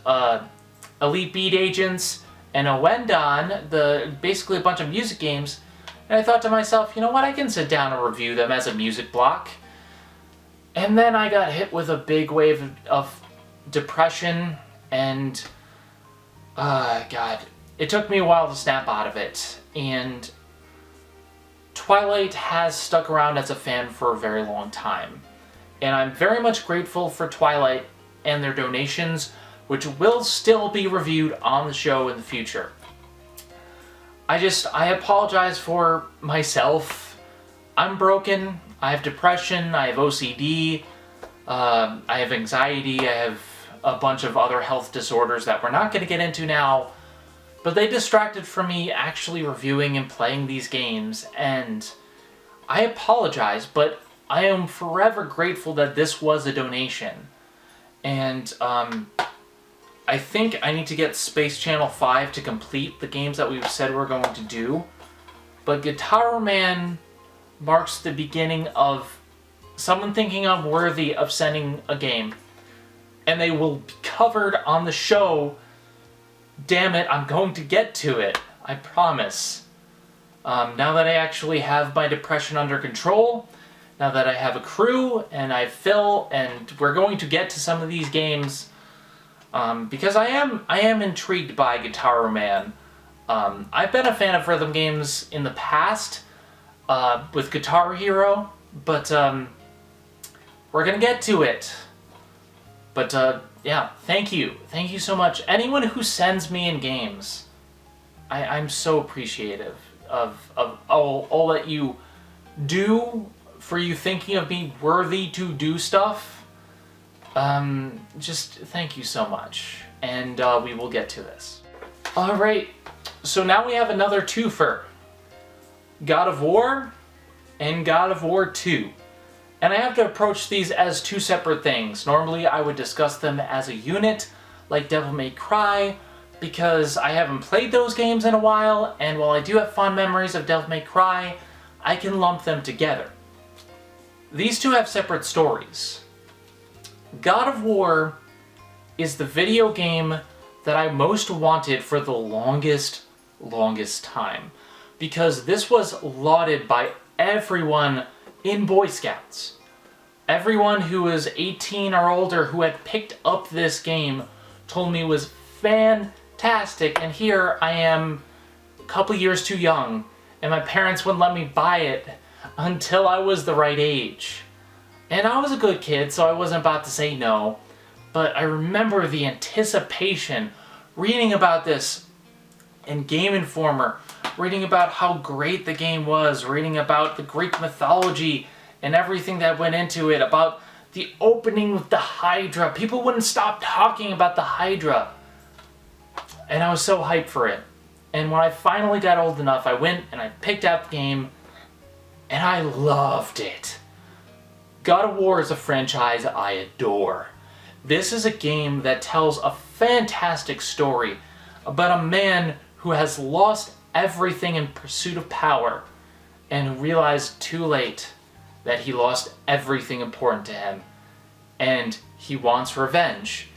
Elite Beat Agents and a Wendon, basically a bunch of music games, and I thought to myself, you know what, I can sit down and review them as a music block. And then I got hit with a big wave of depression, and God, it took me a while to snap out of it. And Twilight has stuck around as a fan for a very long time. And I'm very much grateful for Twilight and their donations, which will still be reviewed on the show in the future. I apologize for myself. I'm broken. I have depression. I have OCD. I have anxiety. I have a bunch of other health disorders that we're not going to get into now. But they distracted from me actually reviewing and playing these games. And I apologize, but I am forever grateful that this was a donation. And I think I need to get Space Channel 5 to complete the games that we've said we're going to do. But Guitaroo Man marks the beginning of someone thinking I'm worthy of sending a game. And they will be covered on the show. Damn it, I'm going to get to it. I promise. Now that I actually have my depression under control, now that I have a crew, and I have Phil, and we're going to get to some of these games, because I am intrigued by Guitaroo Man. I've been a fan of rhythm games in the past, with Guitar Hero, but we're gonna get to it. But yeah, thank you so much. Anyone who sends me in games, I'm so appreciative of all that you do, for you thinking of me worthy to do stuff. Just thank you so much, and we will get to this. Alright, so now we have another twofer. God of War and God of War 2. And I have to approach these as two separate things. Normally I would discuss them as a unit, like Devil May Cry, because I haven't played those games in a while, and while I do have fond memories of Devil May Cry, I can lump them together. These two have separate stories. God of War is the video game that I most wanted for the longest time, because this was lauded by everyone in Boy Scouts. Everyone who was 18 or older who had picked up this game told me it was fantastic, and here I am a couple years too young, and my parents wouldn't let me buy it until I was the right age. And I was a good kid, so I wasn't about to say no, but I remember the anticipation, reading about this in Game Informer, reading about how great the game was, reading about the Greek mythology and everything that went into it, about the opening with the Hydra. People wouldn't stop talking about the Hydra. And I was so hyped for it. And when I finally got old enough, I went and I picked up the game, and I loved it. God of War is a franchise I adore. This is a game that tells a fantastic story about a man who has lost everything in pursuit of power, and who realized too late that he lost everything important to him. And he wants revenge.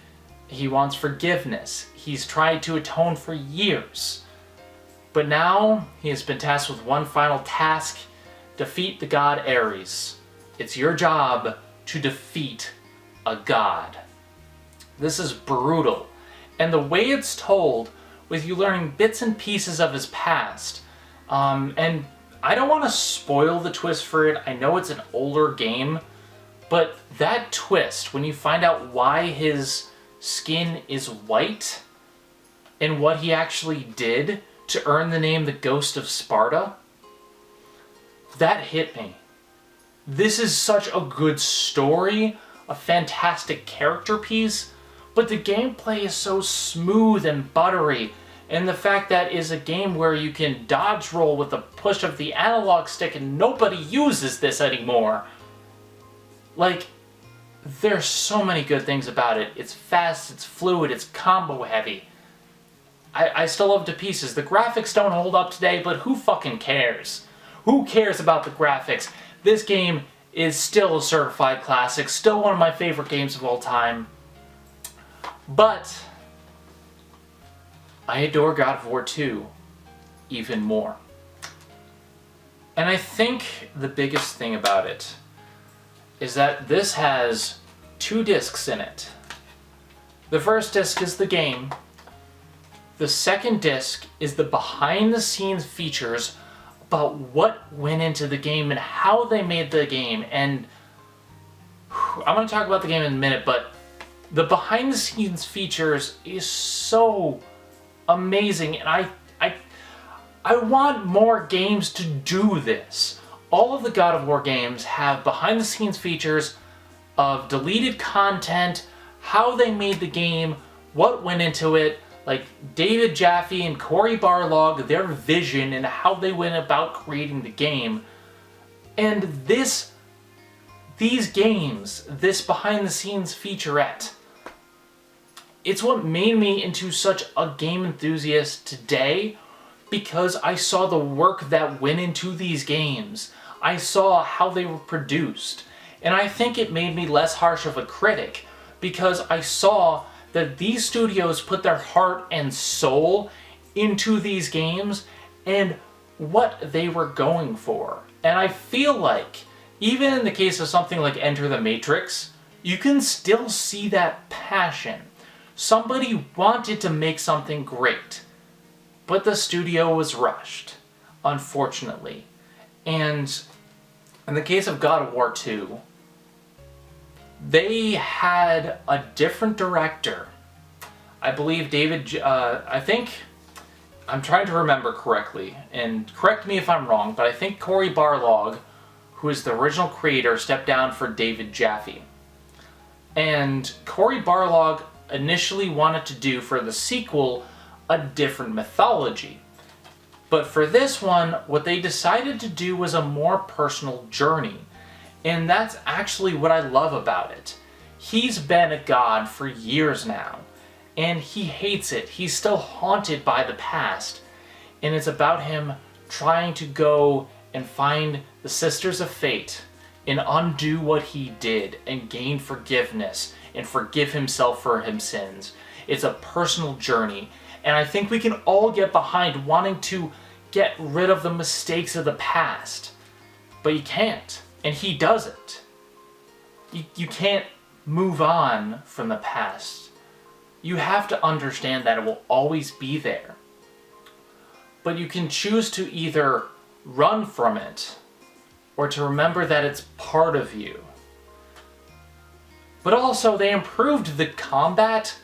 He wants forgiveness. He's tried to atone for years. But now he has been tasked with one final task: defeat the god Ares. It's your job to defeat a god. This is brutal. And the way it's told, with you learning bits and pieces of his past, and I don't want to spoil the twist for it. I know it's an older game, but that twist, when you find out why his skin is white and what he actually did to earn the name the Ghost of Sparta, that hit me. This is such a good story, a fantastic character piece, but the gameplay is so smooth and buttery, and the fact that is a game where you can dodge roll with the push of the analog stick, and nobody uses this anymore. Like, there's so many good things about it. It's fast, it's fluid, it's combo heavy. I still love it to pieces. The graphics don't hold up today, but who fucking cares? Who cares about the graphics? This game is still a certified classic, still one of my favorite games of all time. But I adore God of War 2 even more. And I think the biggest thing about it is that this has 2 discs in it. The first disc is the game. The second disc is the behind-the-scenes features about what went into the game and how they made the game. And I'm going to talk about the game in a minute, but the behind-the-scenes features is so amazing, and I want more games to do this. All of the God of War games have behind-the-scenes features of deleted content, how they made the game, what went into it, like David Jaffe and Cory Barlog, their vision and how they went about creating the game. And these games, this behind-the-scenes featurette, it's what made me into such a game enthusiast today, because I saw the work that went into these games. I saw how they were produced. And I think it made me less harsh of a critic because I saw that these studios put their heart and soul into these games and what they were going for. And I feel like, even in the case of something like Enter the Matrix, you can still see that passion. Somebody wanted to make something great, but the studio was rushed, unfortunately. And in the case of God of War 2, they had a different director. I believe I'm trying to remember correctly, and correct me if I'm wrong, but I think Cory Barlog, who is the original creator, stepped down for David Jaffe. And Cory Barlog initially wanted to do for the sequel a different mythology. But for this one, what they decided to do was a more personal journey. And that's actually what I love about it. He's been a god for years now, and he hates it. He's still haunted by the past. And it's about him trying to go and find the Sisters of Fate and undo what he did and gain forgiveness and forgive himself for his sins. It's a personal journey. And I think we can all get behind wanting to get rid of the mistakes of the past. But you can't. And he doesn't. You can't move on from the past. You have to understand that it will always be there. But you can choose to either run from it or to remember that it's part of you. But also, they improved the combat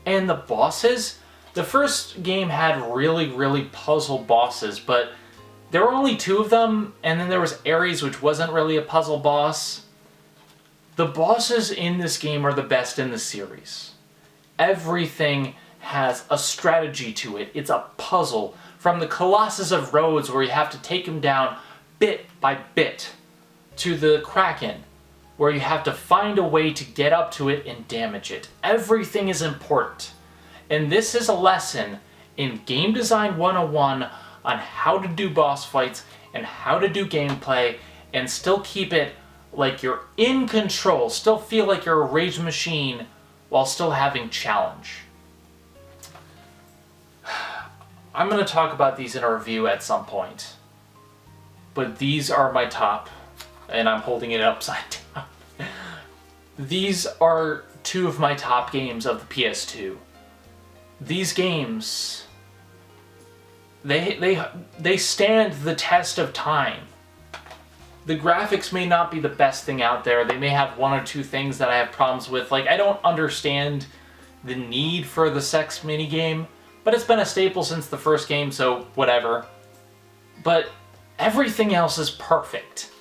and the bosses. The first game had really puzzle bosses, but there were only 2 of them, and then there was Ares, which wasn't really a puzzle boss. The bosses in this game are the best in the series. Everything has a strategy to it. It's a puzzle. From the Colossus of Rhodes, where you have to take him down bit by bit, to the Kraken, where you have to find a way to get up to it and damage it. Everything is important. And this is a lesson in Game Design 101 on how to do boss fights and how to do gameplay and still keep it like you're in control, still feel like you're a rage machine while still having challenge. I'm going to talk about these in a review at some point, but these are my top, and I'm holding it upside down. These are 2 of my top games of the PS2. These games, they stand the test of time. The graphics may not be the best thing out there. They may have 1 or 2 things that I have problems with. Like, I don't understand the need for the sex minigame, but it's been a staple since the first game, so whatever. But everything else is perfect.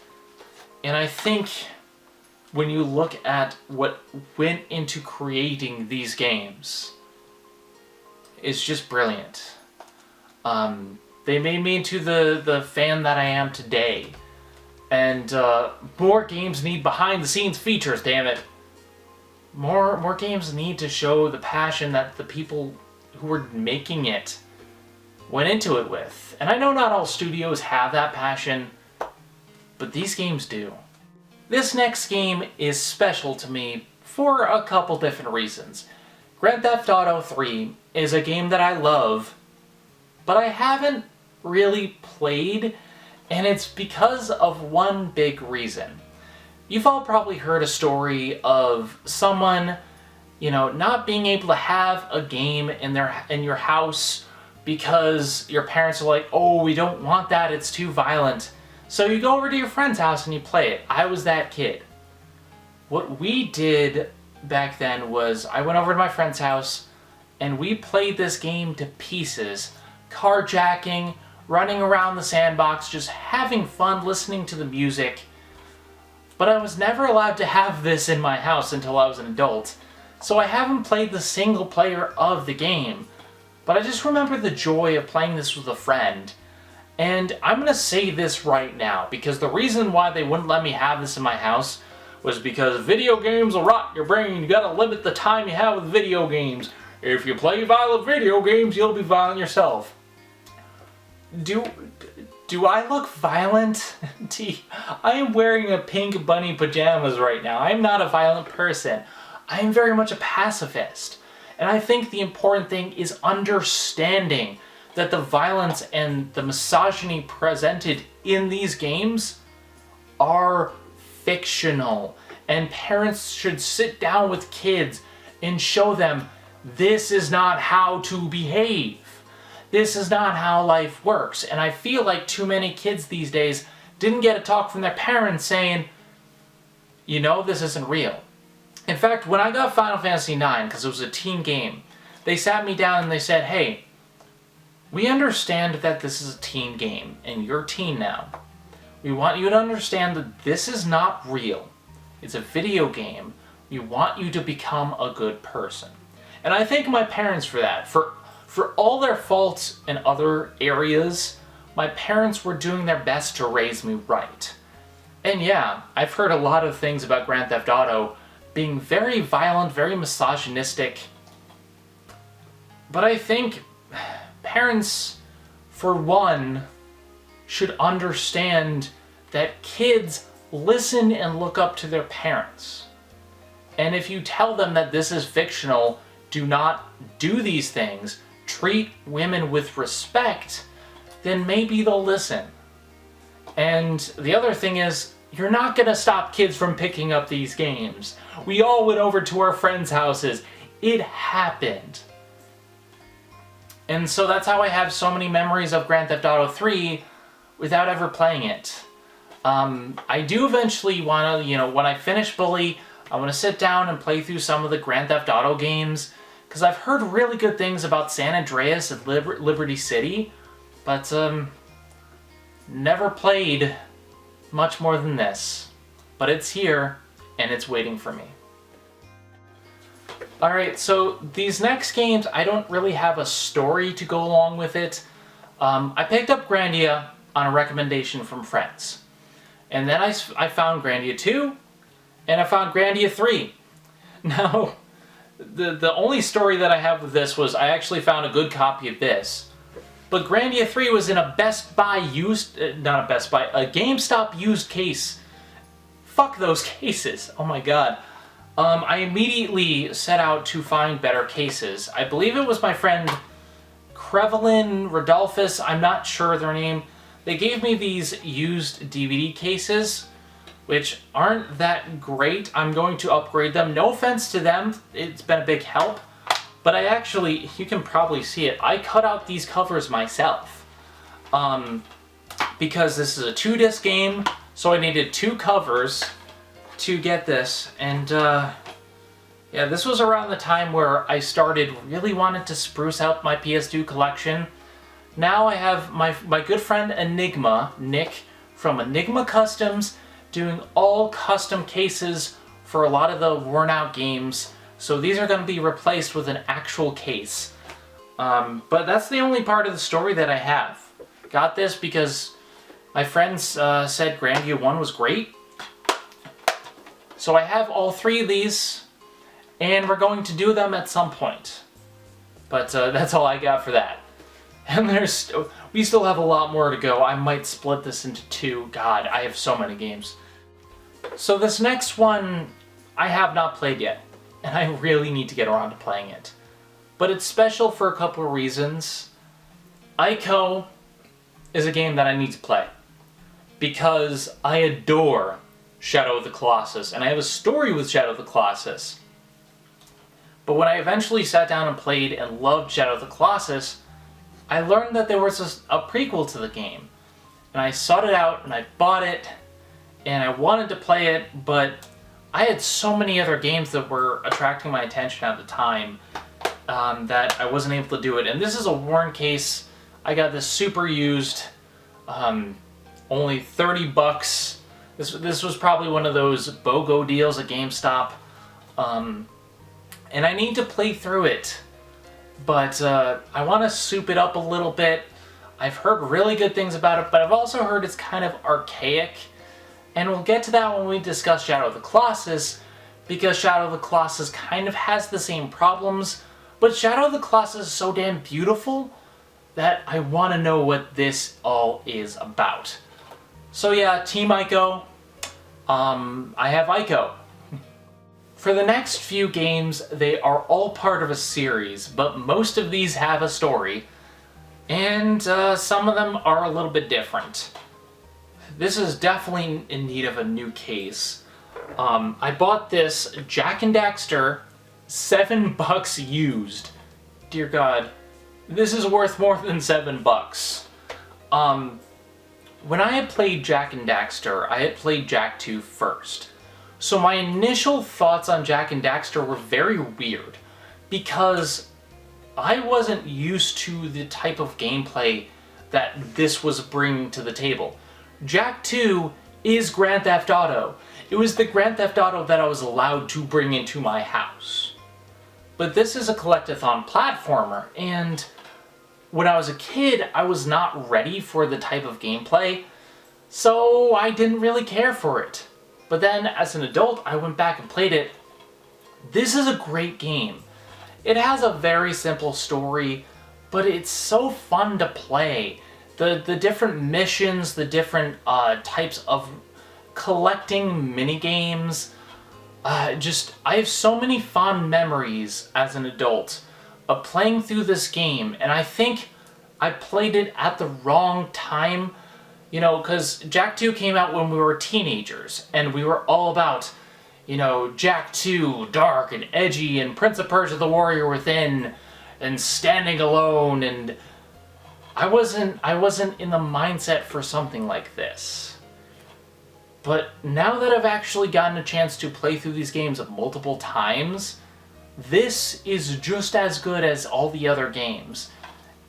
And I think when you look at what went into creating these games, it's just brilliant. They made me into the fan that I am today. And more games need behind-the-scenes features, damn it. More games need to show the passion that the people who were making it went into it with. And I know not all studios have that passion, but these games do. This next game is special to me for a couple different reasons. Grand Theft Auto 3 is a game that I love, but I haven't really played, and it's because of one big reason. You've all probably heard a story of someone, not being able to have a game in your house because your parents are like, oh, we don't want that, it's too violent. So you go over to your friend's house and you play it. I was that kid. What we did back then was I went over to my friend's house and we played this game to pieces. Carjacking, running around the sandbox, just having fun, listening to the music. But I was never allowed to have this in my house until I was an adult. So I haven't played the single player of the game. But I just remember the joy of playing this with a friend. And I'm going to say this right now, because the reason why they wouldn't let me have this in my house was because video games will rot your brain. You gotta limit the time you have with video games. If you play violent video games, you'll be violent yourself. Do I look violent? I am wearing a pink bunny pajamas right now. I am not a violent person. I am very much a pacifist. And I think the important thing is understanding that the violence and the misogyny presented in these games are fictional. And parents should sit down with kids and show them this is not how to behave. This is not how life works. And I feel like too many kids these days didn't get a talk from their parents saying, you know, this isn't real. In fact, when I got Final Fantasy IX, because it was a teen game, they sat me down and they said, hey, we understand that this is a teen game, and you're a teen now. We want you to understand that this is not real. It's a video game. We want you to become a good person. And I thank my parents for that. For all their faults in other areas, my parents were doing their best to raise me right. And yeah, I've heard a lot of things about Grand Theft Auto being very violent, very misogynistic. But I think parents, for one, should understand that kids listen and look up to their parents. And if you tell them that this is fictional, do not do these things, treat women with respect, then maybe they'll listen. And the other thing is, you're not going to stop kids from picking up these games. We all went over to our friends' houses. It happened. And so that's how I have so many memories of Grand Theft Auto 3 without ever playing it. I do eventually want to, when I finish Bully, I want to sit down and play through some of the Grand Theft Auto games, because I've heard really good things about San Andreas and Liberty City, but never played much more than this. But it's here, and it's waiting for me. Alright, so these next games, I don't really have a story to go along with it. I picked up Grandia on a recommendation from friends. And then I found Grandia 2, and I found Grandia 3. Now, the only story that I have with this was I actually found a good copy of this. But Grandia 3 was in a Best Buy used, not a Best Buy, a GameStop used case. Fuck those cases, oh my god. I immediately set out to find better cases. I believe it was my friend Crevelin Rodolphus, I'm not sure their name. They gave me these used DVD cases, which aren't that great. I'm going to upgrade them. No offense to them, it's been a big help. But I actually, you can probably see it, I cut out these covers myself. Because this is a 2-disc game, so I needed 2 covers to get this. And yeah, this was around the time where I started really wanting to spruce up my PS2 collection. Now I have my good friend Enigma, Nick, from Enigma Customs, doing all custom cases for a lot of the worn out games. So these are going to be replaced with an actual case. But that's the only part of the story that I have. Got this because my friends said Grandia 1 was great. So I have all 3 of these, and we're going to do them at some point. But that's all I got for that. And we still have a lot more to go. I might split this into 2. God, I have so many games. So this next one, I have not played yet, and I really need to get around to playing it. But it's special for a couple of reasons. Ico is a game that I need to play, because I adore Shadow of the Colossus, and I have a story with Shadow of the Colossus. But when I eventually sat down and played and loved Shadow of the Colossus, I learned that there was a prequel to the game. And I sought it out, and I bought it, and I wanted to play it, but I had so many other games that were attracting my attention at the time that I wasn't able to do it. And this is a worn case. I got this super used, only 30 bucks. This was probably one of those BOGO deals at GameStop. And I need to play through it. But I want to soup it up a little bit. I've heard really good things about it, but I've also heard it's kind of archaic. And we'll get to that when we discuss Shadow of the Colossus, because Shadow of the Colossus kind of has the same problems, but Shadow of the Colossus is so damn beautiful that I want to know what this all is about. So yeah, Team Ico. I have Ico. For the next few games, they are all part of a series, but most of these have a story, and some of them are a little bit different. This is definitely in need of a new case. I bought this Jak and Daxter, $7 used. Dear God, this is worth more than $7. When I had played Jak and Daxter, I had played Jak 2 first. So my initial thoughts on Jak and Daxter were very weird, because I wasn't used to the type of gameplay that this was bringing to the table. Jak 2 is Grand Theft Auto. It was the Grand Theft Auto that I was allowed to bring into my house. But this is a collectathon platformer, and when I was a kid, I was not ready for the type of gameplay, so I didn't really care for it. But then, as an adult, I went back and played it. This is a great game. It has a very simple story, but it's so fun to play. The different missions, the different types of collecting minigames. I have so many fond memories as an adult of playing through this game, and I think I played it at the wrong time. You know, because Jak 2 came out when we were teenagers, and we were all about, you know, Jak 2, dark and edgy, and Prince of Persia the Warrior Within, and Standing Alone, and I wasn't in the mindset for something like this. But now that I've actually gotten a chance to play through these games multiple times, this is just as good as all the other games.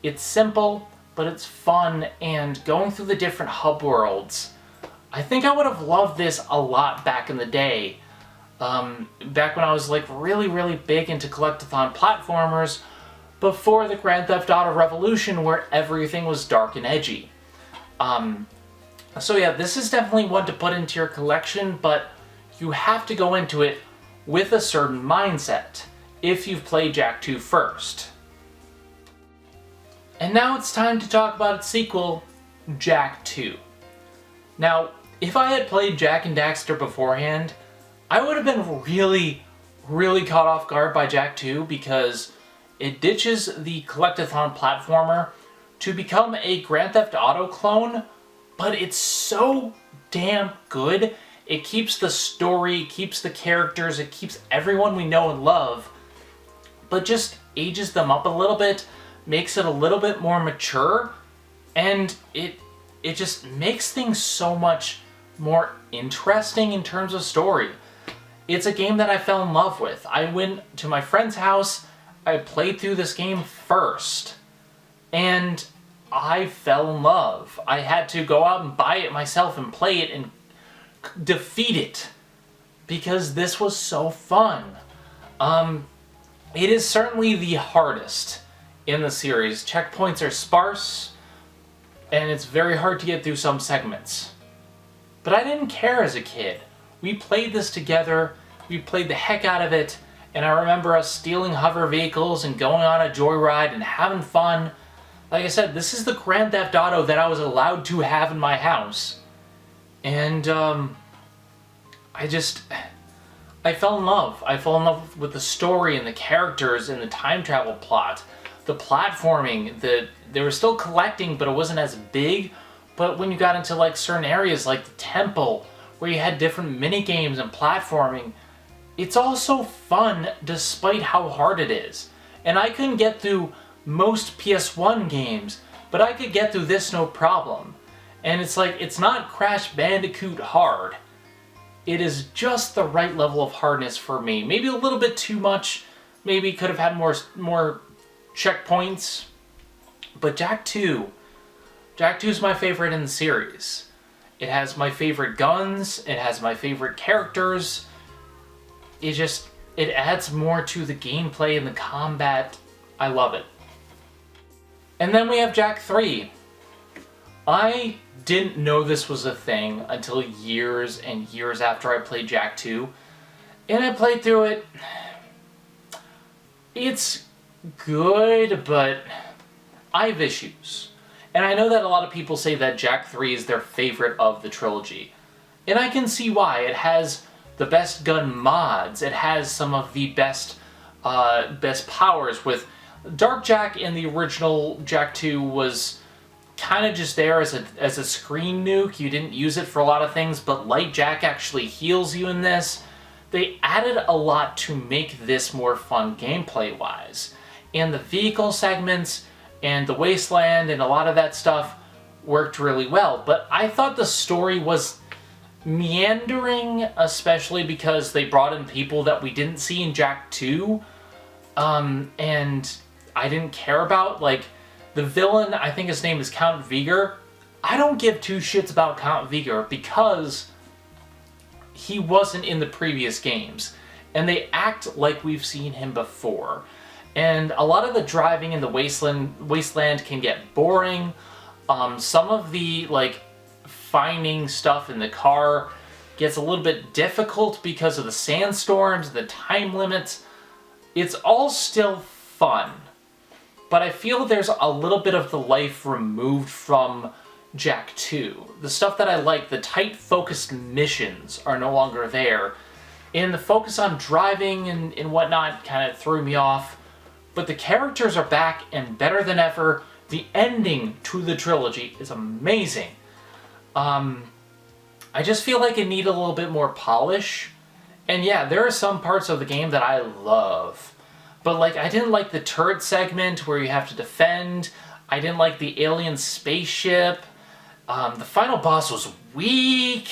It's simple, but it's fun, and going through the different hub worlds, I think I would have loved this a lot back in the day. Back when I was like really big into collectathon platformers, before the Grand Theft Auto revolution where everything was dark and edgy. So yeah, this is definitely one to put into your collection, but you have to go into it with a certain mindset if you've played Jak 2 first. And now it's time to talk about its sequel, Jak 2. Now, if I had played Jak and Daxter beforehand, I would have been really caught off guard by Jak 2, because it ditches the collectathon platformer to become a Grand Theft Auto clone, but it's so damn good. It keeps the story, it keeps the characters, it keeps everyone we know and love, but just ages them up a little bit, makes it a little bit more mature, and it just makes things so much more interesting in terms of story. It's a game that I fell in love with. I went to my friend's house, I played through this game first, and I fell in love. I had to go out and buy it myself and play it and defeat it, because this was so fun. It is certainly the hardest in the series. Checkpoints are sparse, and it's very hard to get through some segments. But I didn't care as a kid. We played this together, we played the heck out of it, and I remember us stealing hover vehicles and going on a joyride and having fun. Like I said, this is the Grand Theft Auto that I was allowed to have in my house. And I fell in love. I fell in love with the story and the characters and the time travel plot. The platforming, they were still collecting, but it wasn't as big. But when you got into like certain areas like the temple, where you had different mini games and platforming, it's also fun despite how hard it is. And I couldn't get through most PS1 games, but I could get through this no problem. And it's like, it's not Crash Bandicoot hard. It is just the right level of hardness for me. Maybe a little bit too much. Maybe could have had more checkpoints. But Jak 2 is my favorite in the series. It has my favorite guns, it has my favorite characters. It adds more to the gameplay and the combat. I love it. And then we have Jak 3. I didn't know this was a thing until years and years after I played Jak 2. And I played through it. It's good, but I have issues. And I know that a lot of people say that Jak 3 is their favorite of the trilogy. And I can see why. It has the best gun mods. It has some of the best powers. With Dark Jak in the original Jak 2 was kind of just there as a screen nuke. You didn't use it for a lot of things, but Light Jak actually heals you in this. They added a lot to make this more fun gameplay-wise. And the vehicle segments and the wasteland and a lot of that stuff worked really well. But I thought the story was meandering, especially because they brought in people that we didn't see in Jak 2. And I didn't care about. Like, the villain, I think his name is Count Vigor. I don't give two shits about Count Vigor because he wasn't in the previous games. And they act like we've seen him before. And a lot of the driving in the wasteland can get boring. Some of the, like, finding stuff in the car gets a little bit difficult because of the sandstorms, the time limits. It's all still fun. But I feel there's a little bit of the life removed from Jak 2. The stuff that I like, the tight focused missions, are no longer there. And the focus on driving and whatnot kind of threw me off. But the characters are back and better than ever. The ending to the trilogy is amazing. I just feel like it needed a little bit more polish. And yeah, there are some parts of the game that I love. But like, I didn't like the turret segment where you have to defend. I didn't like the alien spaceship. The final boss was weak.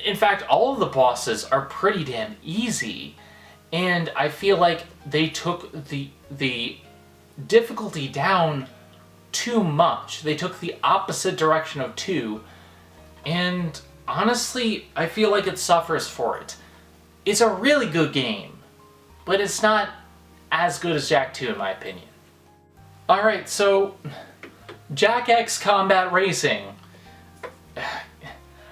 In fact, all of the bosses are pretty damn easy. And I feel like they took the difficulty down too much. They took the opposite direction of 2. And honestly, I feel like it suffers for it. It's a really good game, but it's not as good as Jak 2 in my opinion. Alright, so Jak X Combat Racing.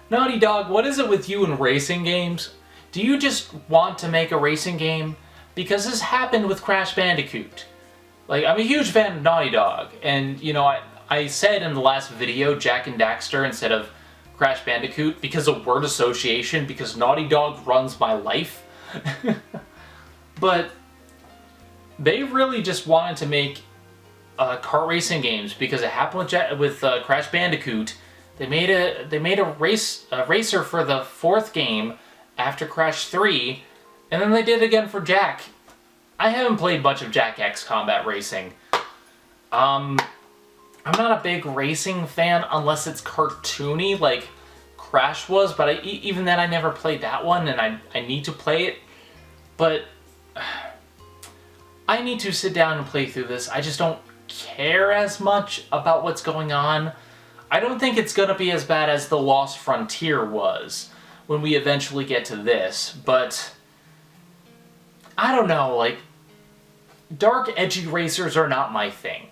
Naughty Dog, what is it with you and racing games? Do you just want to make a racing game? Because this happened with Crash Bandicoot. Like, I'm a huge fan of Naughty Dog, and, you know, I said in the last video Jak and Daxter instead of Crash Bandicoot because of word association, because Naughty Dog runs my life. But they really just wanted to make kart racing games because it happened with Crash Bandicoot. They made a racer for the 4th game after Crash 3, and then they did it again for Jak. I haven't played much of Jak X Combat Racing. I'm not a big racing fan unless it's cartoony like Crash was, but even then I never played that one, and I need to play it. But I need to sit down and play through this. I just don't care as much about what's going on. I don't think it's gonna be as bad as The Lost Frontier was when we eventually get to this, but I don't know, like, dark, edgy racers are not my thing.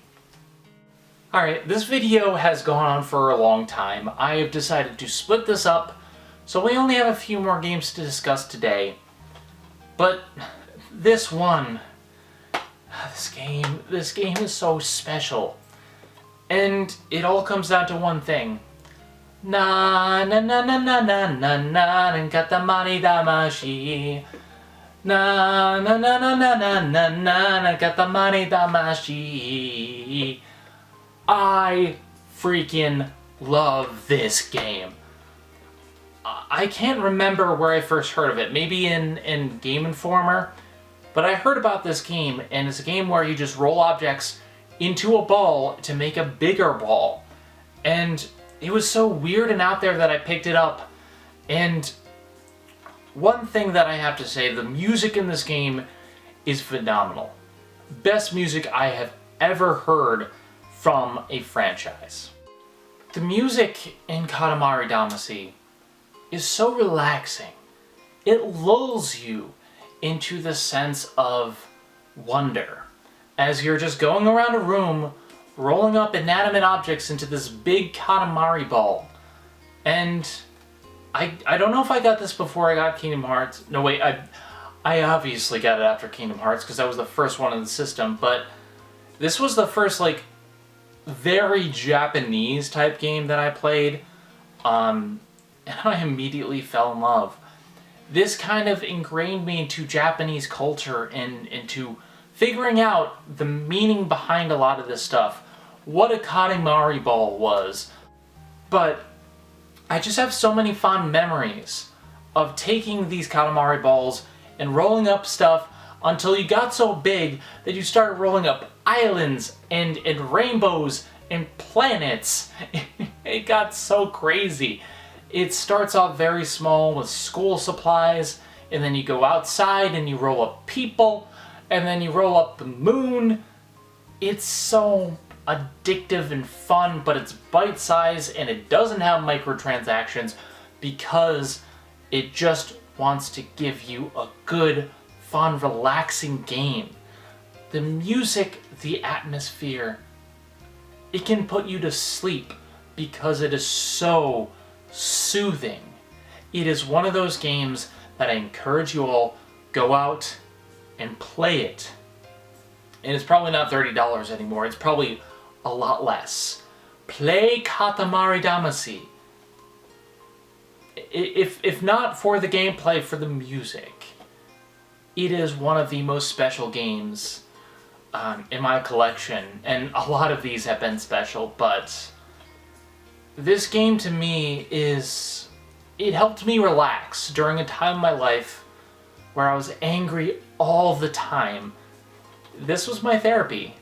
Alright, this video has gone on for a long time. I have decided to split this up, so we only have a few more games to discuss today. But this one, this game is so special. And it all comes down to one thing. Na na na na na na na na Katamari Damacy. Na na na na na na na na Katamari Damacy. I freaking love this game. I can't remember where I first heard of it. Maybe in Game Informer. But I heard about this game, and it's a game where you just roll objects into a ball to make a bigger ball. And it was so weird and out there that I picked it up. And one thing that I have to say, the music in this game is phenomenal. Best music I have ever heard from a franchise. The music in Katamari Damacy is so relaxing. It lulls you into the sense of wonder as you're just going around a room rolling up inanimate objects into this big Katamari ball. And I don't know if I got this before I got Kingdom Hearts. No, wait, I obviously got it after Kingdom Hearts because that was the first one in the system, but this was the first, like, very Japanese type game that I played, and I immediately fell in love. This kind of ingrained me into Japanese culture and into figuring out the meaning behind a lot of this stuff, what a Katamari ball was. But I just have so many fond memories of taking these Katamari balls and rolling up stuff until you got so big that you started rolling up islands and rainbows and planets. It got so crazy. It starts off very small with school supplies, and then you go outside and you roll up people, and then you roll up the moon. It's so addictive and fun, but it's bite-sized and it doesn't have microtransactions because it just wants to give you a good, fun, relaxing game. The music, the atmosphere, it can put you to sleep because it is so soothing. It is one of those games that I encourage you all, go out and play it. And it's probably not $30 anymore, it's probably a lot less. Play Katamari Damacy. If not for the gameplay, for the music. It is one of the most special games in my collection, and a lot of these have been special, but this game to me it helped me relax during a time in my life where I was angry all the time. This was my therapy,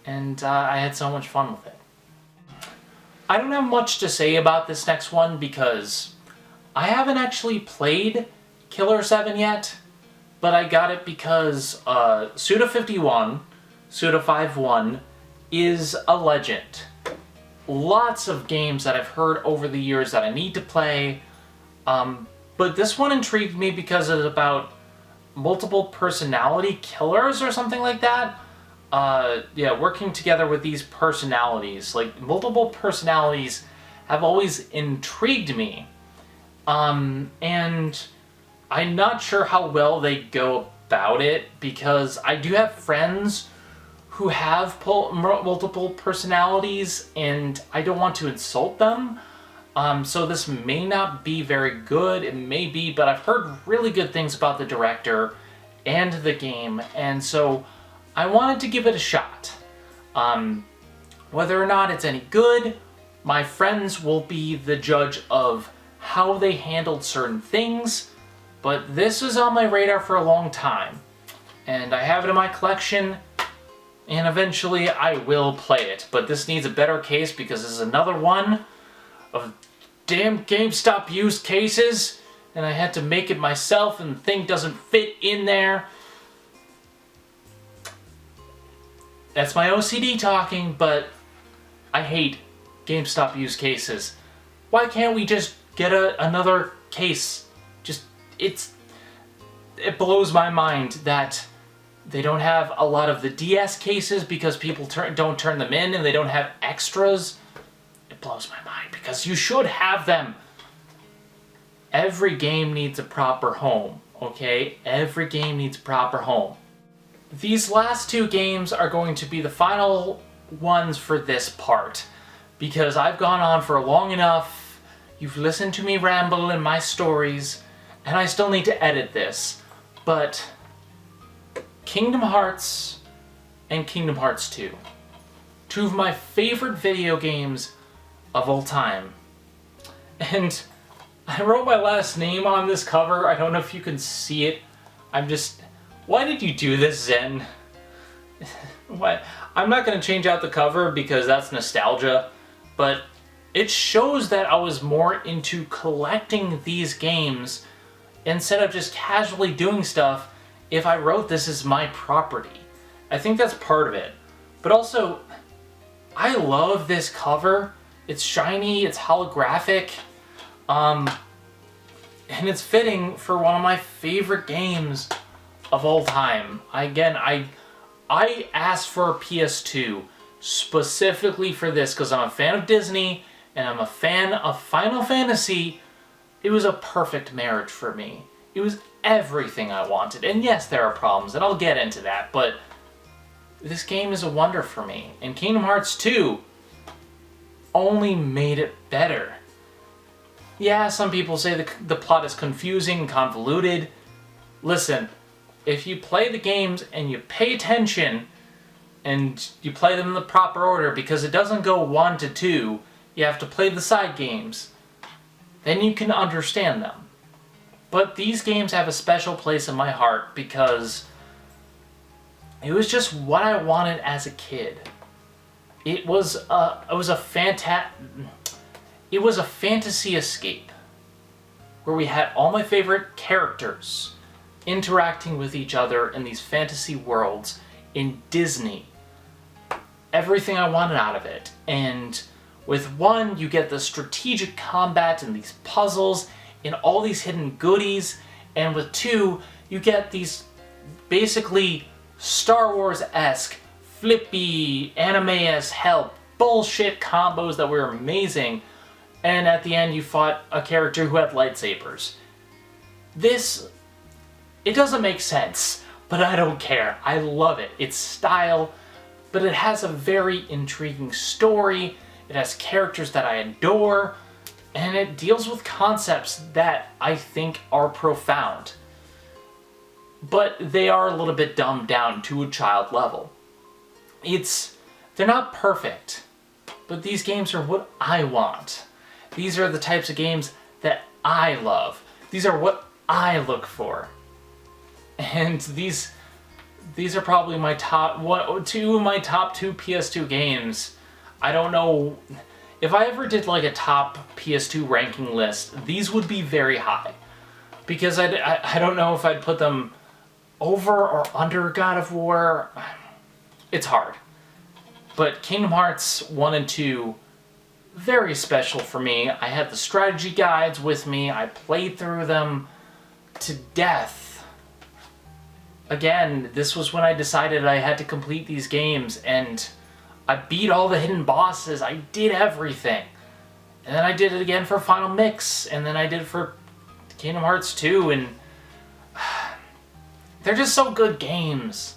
and I had so much fun with it. I don't have much to say about this next one because I haven't actually played Killer 7 yet, but I got it because Suda51, Suda51, is a legend. Lots of games that I've heard over the years that I need to play, but this one intrigued me because it's about multiple personality killers or something like that. Yeah, working together with these personalities. Like, multiple personalities have always intrigued me. And I'm not sure how well they go about it, because I do have friends who have multiple personalities, and I don't want to insult them. So this may not be very good, it may be, but I've heard really good things about the director and the game, and so I wanted to give it a shot. Whether or not it's any good, my friends will be the judge of how they handled certain things, but this is on my radar for a long time, and I have it in my collection, and eventually I will play it. But this needs a better case because this is another one of damn GameStop used cases, and I had to make it myself and the thing doesn't fit in there. That's my OCD talking, but I hate GameStop used cases. Why can't we just get another case? It blows my mind that they don't have a lot of the DS cases because people don't turn them in, and they don't have extras. It blows my mind because you should have them. Every game needs a proper home, okay? Every game needs a proper home. These last two games are going to be the final ones for this part, because I've gone on for long enough. You've listened to me ramble in my stories, and I still need to edit this. But Kingdom Hearts and Kingdom Hearts 2. Two of my favorite video games of all time. And I wrote my last name on this cover. I don't know if you can see it. Why did you do this, Zen? What? I'm not going to change out the cover because that's nostalgia, but it shows that I was more into collecting these games instead of just casually doing stuff if I wrote this as my property. I think that's part of it. But also, I love this cover. It's shiny, it's holographic, and it's fitting for one of my favorite games of all time. Again, I asked for a PS2 specifically for this because I'm a fan of Disney and I'm a fan of Final Fantasy. It was a perfect marriage for me. It was everything I wanted. And yes, there are problems, and I'll get into that, but this game is a wonder for me. And Kingdom Hearts 2 only made it better. Yeah, some people say the plot is confusing and convoluted. Listen, if you play the games and you pay attention and you play them in the proper order, because it doesn't go 1 to 2, you have to play the side games, then you can understand them. But these games have a special place in my heart because it was just what I wanted as a kid. It was a fantasy escape where we had all my favorite characters interacting with each other in these fantasy worlds in Disney. Everything I wanted out of it. And with 1, you get the strategic combat and these puzzles and all these hidden goodies. And with 2, you get these basically Star Wars-esque, flippy, anime as hell, bullshit combos that were amazing. And at the end you fought a character who had lightsabers. It doesn't make sense, but I don't care. I love it. It's style, but it has a very intriguing story. It has characters that I adore, and it deals with concepts that I think are profound. But they are a little bit dumbed down to a child level. They're not perfect, but these games are what I want. These are the types of games that I love. These are what I look for. And these are probably my two of my top 2 PS2 games. I don't know if I ever did like a top PS2 ranking list, these would be very high. Because I don't know if I'd put them over or under God of War. It's hard. But Kingdom Hearts 1 and 2, very special for me. I had the strategy guides with me. I played through them to death. Again, this was when I decided I had to complete these games, and I beat all the hidden bosses. I did everything. And then I did it again for Final Mix, and then I did it for Kingdom Hearts 2, and they're just so good games.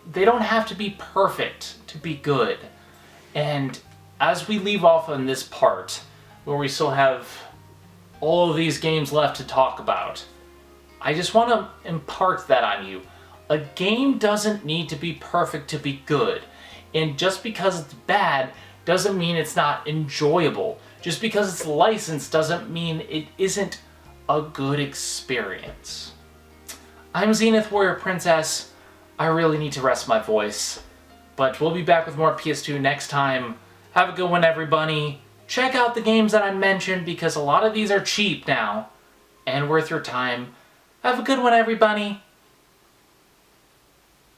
They don't have to be perfect to be good. And as we leave off on this part, where we still have all of these games left to talk about, I just want to impart that on you. A game doesn't need to be perfect to be good. And just because it's bad doesn't mean it's not enjoyable. Just because it's licensed doesn't mean it isn't a good experience. I'm Zenith Warrior Princess. I really need to rest my voice. But we'll be back with more PS2 next time. Have a good one, everybody. Check out the games that I mentioned because a lot of these are cheap now and worth your time. Have a good one, everybody.